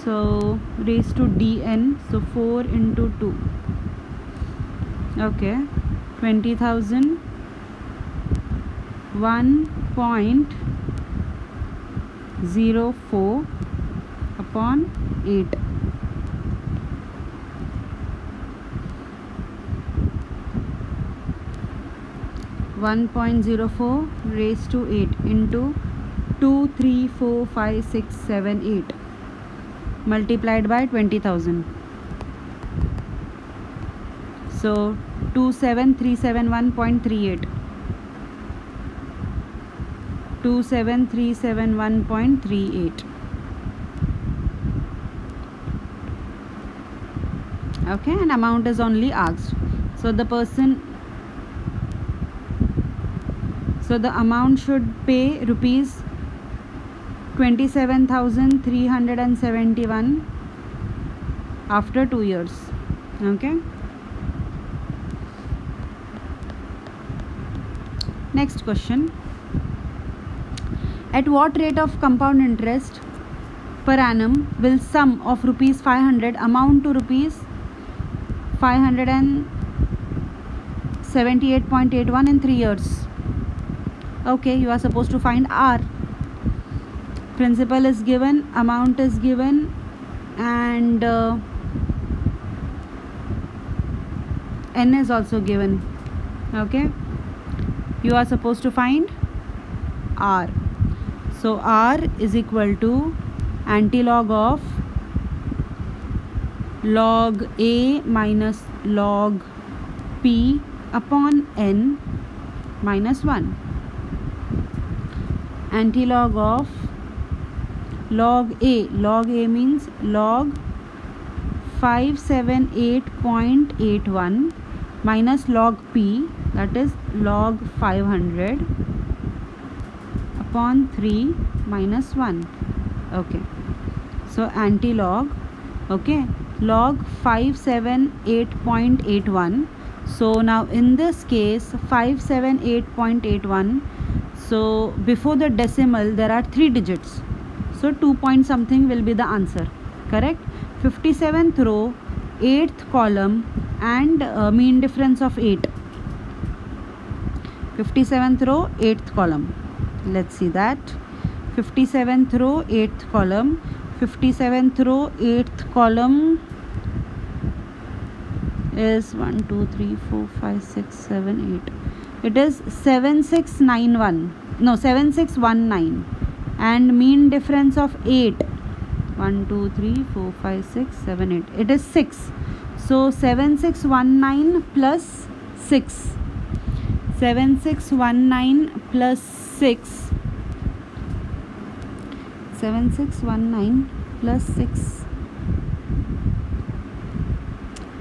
So raised to Dn. So 4 into 2. Okay. 20,000. 1.04 upon 8. One 1.04 raised to 8 into 2, 3, 4, 5, 6, 7, 8 multiplied by 20,000. So 27371.38. 27371.38. Okay, and amount is only asked. So the amount should pay rupees 27,371 after 2 years. Okay, next question. At what rate of compound interest per annum will sum of rupees 500 amount to rupees 578.81 in 3 years? Okay, you are supposed to find R. Principal is given, amount is given, and N is also given. Okay, you are supposed to find R. So R is equal to antilog of log A minus log P upon N minus 1. Antilog of log A means log 578.81 minus log P, that is log 500 upon 3 minus 1. Okay, so antilog, okay, log 578.81. So now in this case 578.81, so before the decimal there are 3 digits, so 2 point something will be the answer, correct? 57th row, 8th column, and mean difference of 8. 57th row, 8th column. Let's see that. 57th row, 8th column. 57th row, 8th column is 1 2 3 4 5 6 7 8. It is 7619, and mean difference of 8, 1 2 3 4 5 6 7 8, it is 6. So 7619 plus 6, 7619 plus 6, 7619 plus 6,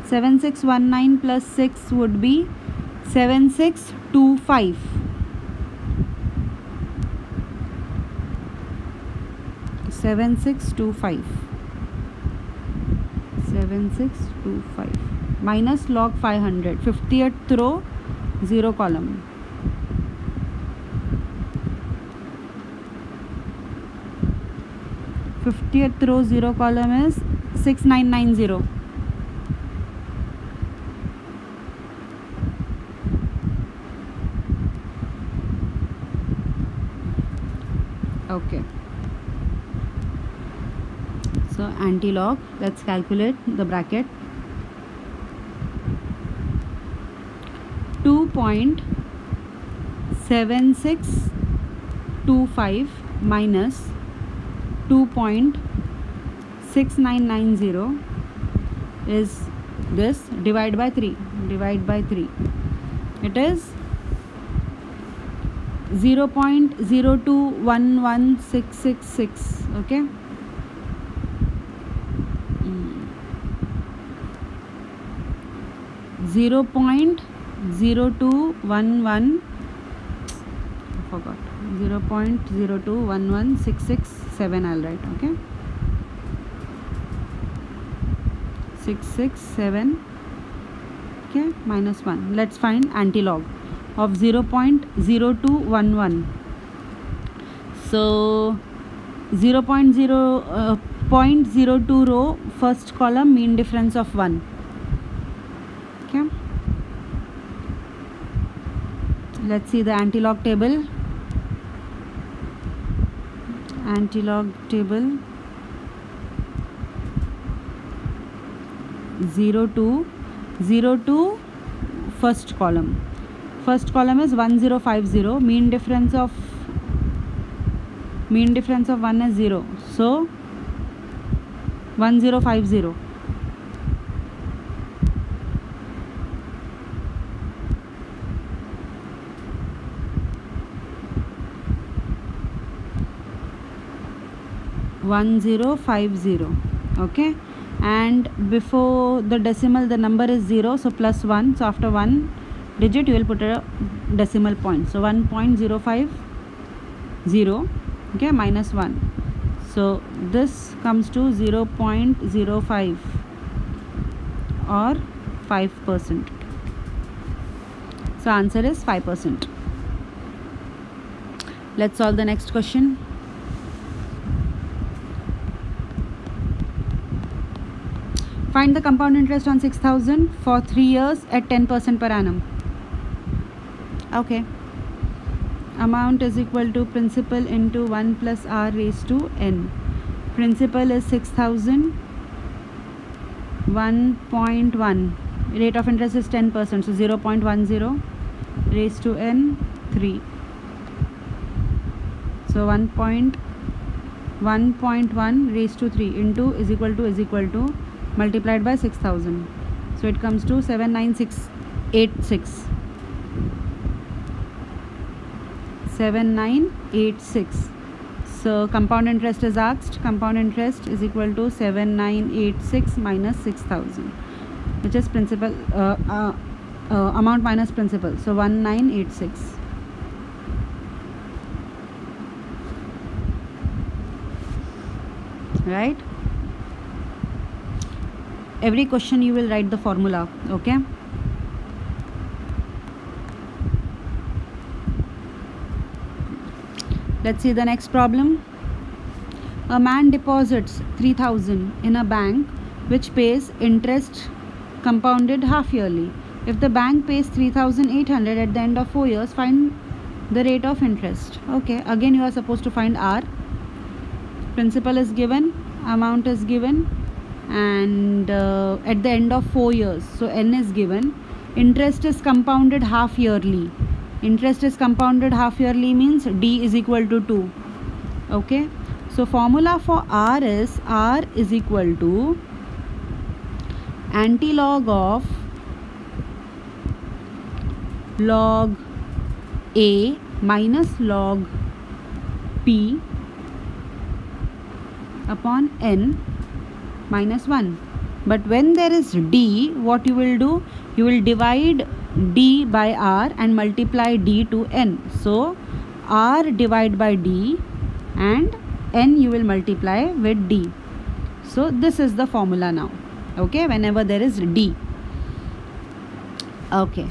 7619 plus 6 would be 7625. 7625. 7625 minus log 500. 50th row, 0 column. Fiftieth row, 0 column is 6990. Okay, so antilog, let's calculate the bracket. 2.7625 minus 2.6990 is this, divide by 3, it is 0.0211666. okay, 0.0211, forgot, 0.0211667, I'll write. Okay, 667. Okay, minus 1. Let's find antilog of 0.0211. So 0.02 row, first column, mean difference of 1. Okay, let's see the antilog table. 02 first column is 1050. Mean difference of 1 is 0, so 1050. Okay, and before the decimal the number is 0, so plus 1. So after one digit you will put a decimal point. So 1.050, okay, minus 1. So this comes to 0.05 or 5%. So answer is 5%. Let's solve the next question. Find the compound interest on 6,000 for 3 years at 10% per annum. Okay. Amount is equal to principal into 1 plus r raised to n. Principal is 6,000. 1.1. Rate of interest is 10%. So 0.10 raised to n 3. So 1.1 raised to 3 into is equal to multiplied by 6,000. So it comes to 79686. 7986. So compound interest is asked. Compound interest is equal to 7986 minus 6,000, which is principal amount minus principal. So 1986. Right? Every question you will write the formula. Okay. Let's see the next problem. A man deposits 3,000 in a bank which pays interest compounded half yearly. If the bank pays 3,800 at the end of 4 years, find the rate of interest. Okay, again you are supposed to find R. Principal is given, amount is given, and at the end of 4 years, so n is given. Interest is compounded half yearly. Interest is compounded half yearly means d is equal to 2. Okay, so formula for r is equal to antilog of log a minus log p upon n minus 1. But when there is d, what you will do? You will divide d by r and multiply d to n. So r divide by d and n you will multiply with d. So this is the formula now. Okay, whenever there is d. Okay,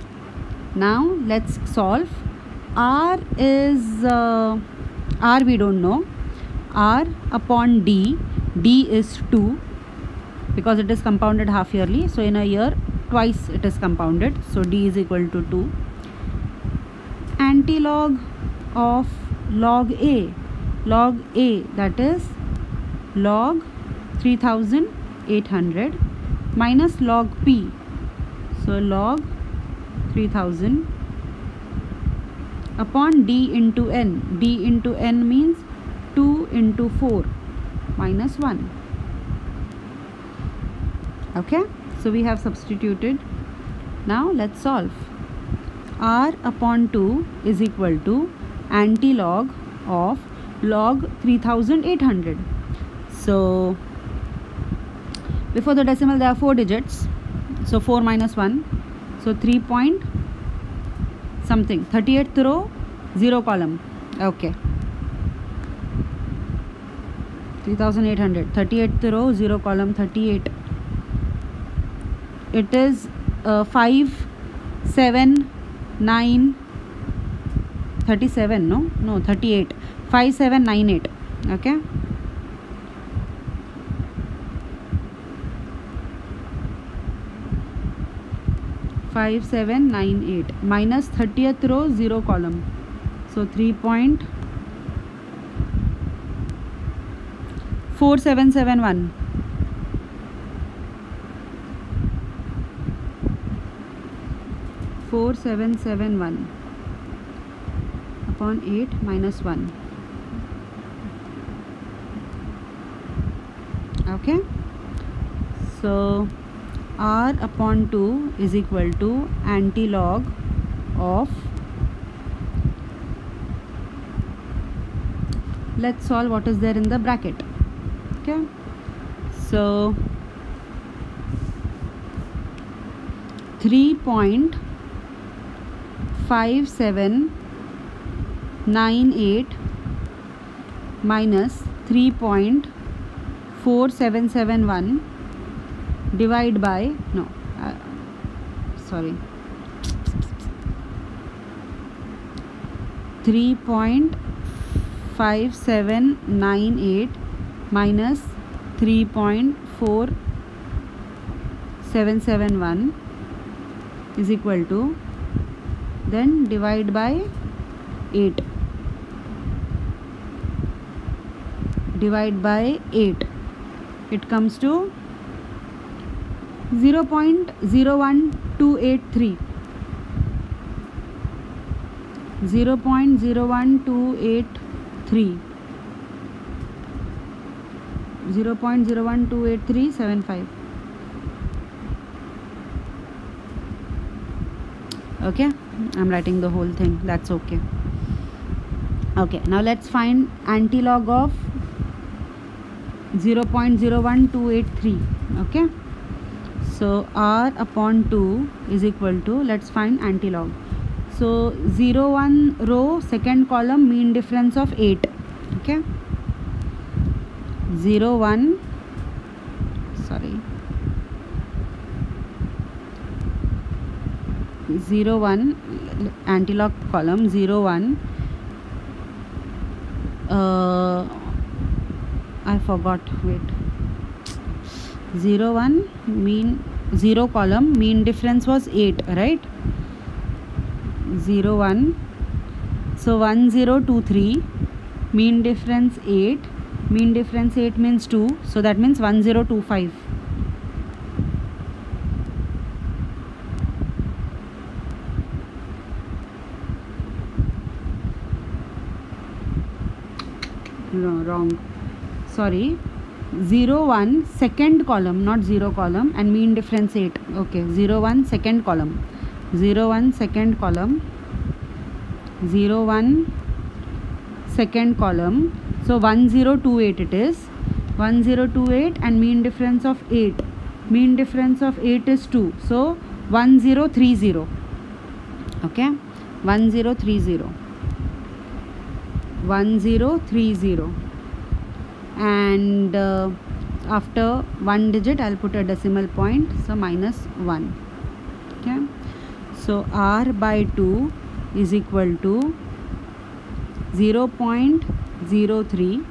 now let's solve. R is r we don't know. R upon d, d is 2 because it is compounded half yearly. So in a year twice it is compounded. So d is equal to 2. Antilog of log a, that is log 3,800 minus log p. So log 3,000 upon d into n. D into n means 2 into 4 minus 1. Okay, so we have substituted. Now let's solve. R upon 2 is equal to antilog of log 3,800. So before the decimal there are 4 digits. So 4 minus 1. So 3 point something. 38th row, 0 column. Okay. 3,800. 38th row, 0 column, 38. It is 5, 7, 9, 37. No, 38. 5798. Okay. Five, 7, 9, 8 minus 30th row, 0 column. So 3.4771. 4771 upon 8 minus 1. Okay, so r upon 2 is equal to antilog of, let's solve what is there in the bracket. Okay, so 3.5798 minus 3.4771 divide by no sorry 3.5798 minus 3.4771 is equal to, then divide by 8, divide by 8, it comes to 0.01283, 0.01283, 0.0128375. Okay, I'm writing the whole thing, that's okay. Okay, now let's find antilog of 0.01283. Okay, so r upon 2 is equal to, let's find antilog. So 0 1 row second column mean difference of 8. Okay, 0 1 sorry 0 1 antilog column 0 1 I forgot, wait, 0 1 mean 0 column mean difference was 8, right? 0 1, so 1 0 2 3 mean difference 8, mean difference 8 means 2, so that means 1 0 2 5. No, wrong, sorry, 0 1 second column, not 0 column, and mean difference 8. Okay, 0 1 second column, 0 1 second column, 0 1 second column, so 1028 it is, 1028, and mean difference of 8, mean difference of 8 is 2, so 1030. Okay, 1030, 1030, and after one digit I'll put a decimal point, so minus 1. Okay, so r by 2 is equal to 0.03.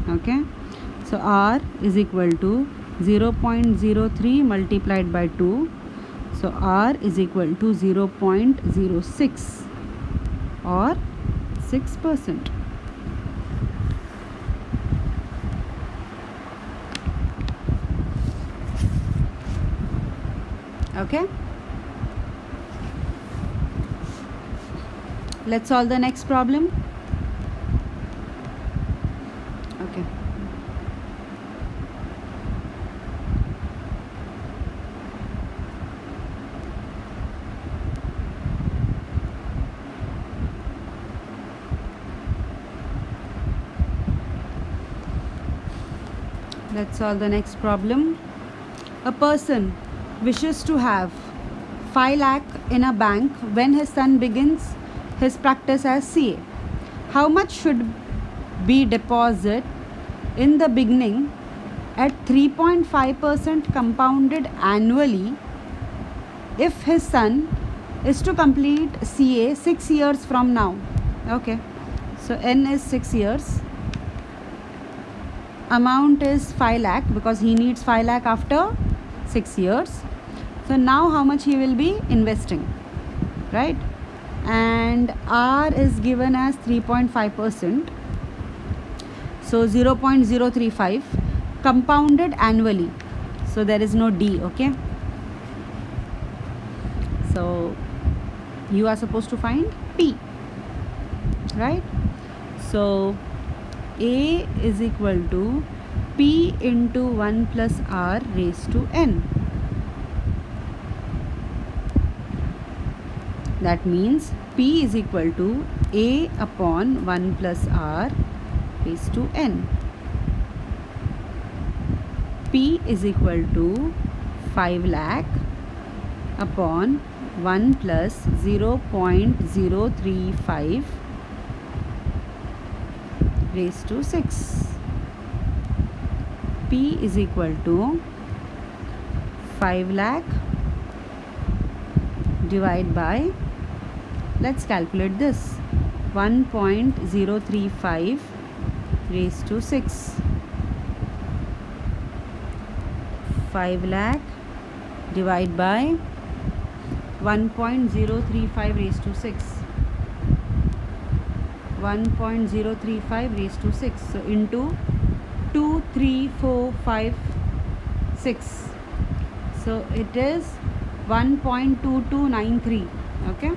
Okay, so r is equal to 0.03 multiplied by 2, so r is equal to 0.06 or 6%. Okay, let's solve the next problem. Okay, let's solve the next problem. A person wishes to have 5 lakh in a bank when his son begins his practice as CA. How much should be deposit in the beginning at 3.5% compounded annually if his son is to complete CA 6 years from now? Okay, so n is 6 years, amount is 5 lakh because he needs 5 lakh after 6 years. So now how much he will be investing, right? And r is given as 3.5%, so 0.035 compounded annually, so there is no d. Okay, so you are supposed to find p, right? So a is equal to p into 1 plus r raised to n. That means p is equal to a upon 1 plus r raised to n. P is equal to 5 lakh upon 1 plus 0.035 raised to 6. P is equal to 5 lakh divide by, let's calculate this, 1.035 raised to 6. 5 lakh divide by 1.035 raised to 6. 1.035 raised to 6. So into 2, 3, 4, 5, 6. So it is 1.2293. Okay.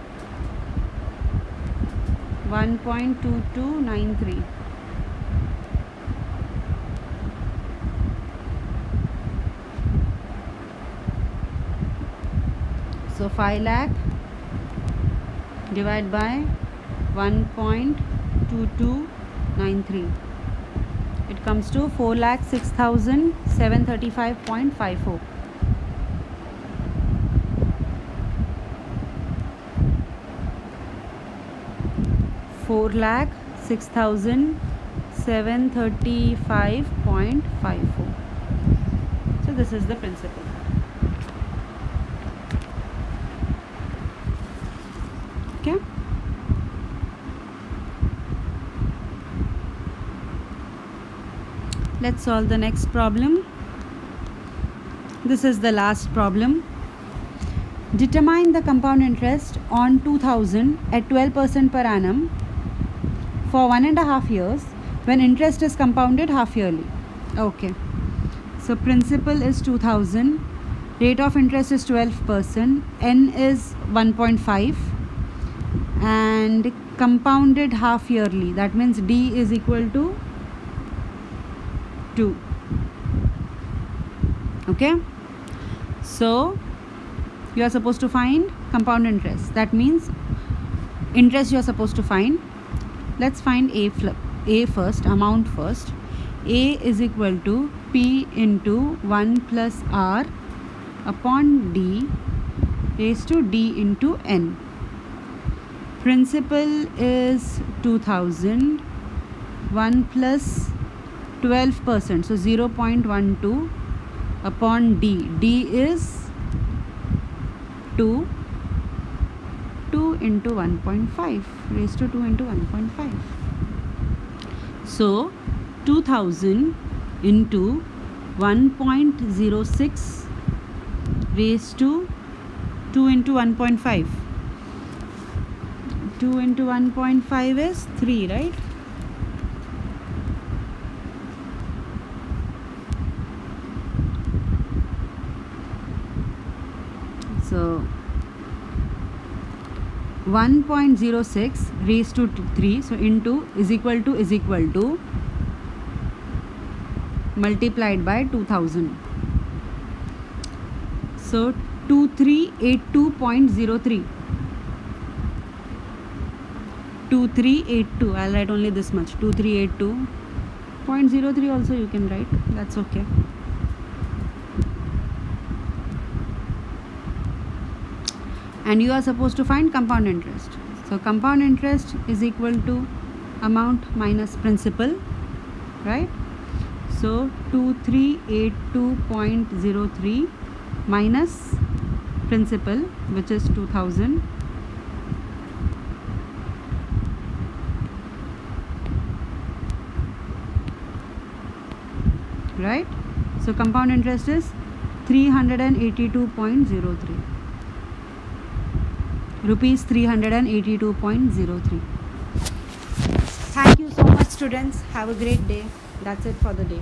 1.2293. So 5 lakh divided by 1.2293. It comes to 4,06,735.54. 4,06,735.54. So this is the principal. Okay. Let's solve the next problem. This is the last problem. Determine the compound interest on 2000 at 12% per annum for 1.5 years when interest is compounded half yearly. Okay. So principal is 2000, rate of interest is 12%, n is 1.5, and compounded half yearly, that means d is equal to 2. Okay. So you are supposed to find compound interest. That means interest you are supposed to find. Let's find A first, amount first. A is equal to P into 1 plus R upon D raised to D into N. Principal is 2000, 1 plus 12%, so 0.12 upon D. D is 2 into 1.5 raised to 2 into 1.5. So 2000 into 1.06 raised to 2 into 1.5. 2 into 1.5 is 3, right? So 1.06 raised to 3, so into is equal to multiplied by 2000. So 2382.03. 2382, I'll write only this much, 2382.03 also you can write, that's okay. And you are supposed to find compound interest. So compound interest is equal to amount minus principal, right? So 2382.03 minus principal, which is 2000, right? So compound interest is 382.03. Rupees 382.03. Thank you so much, students. Have a great day. That's it for the day.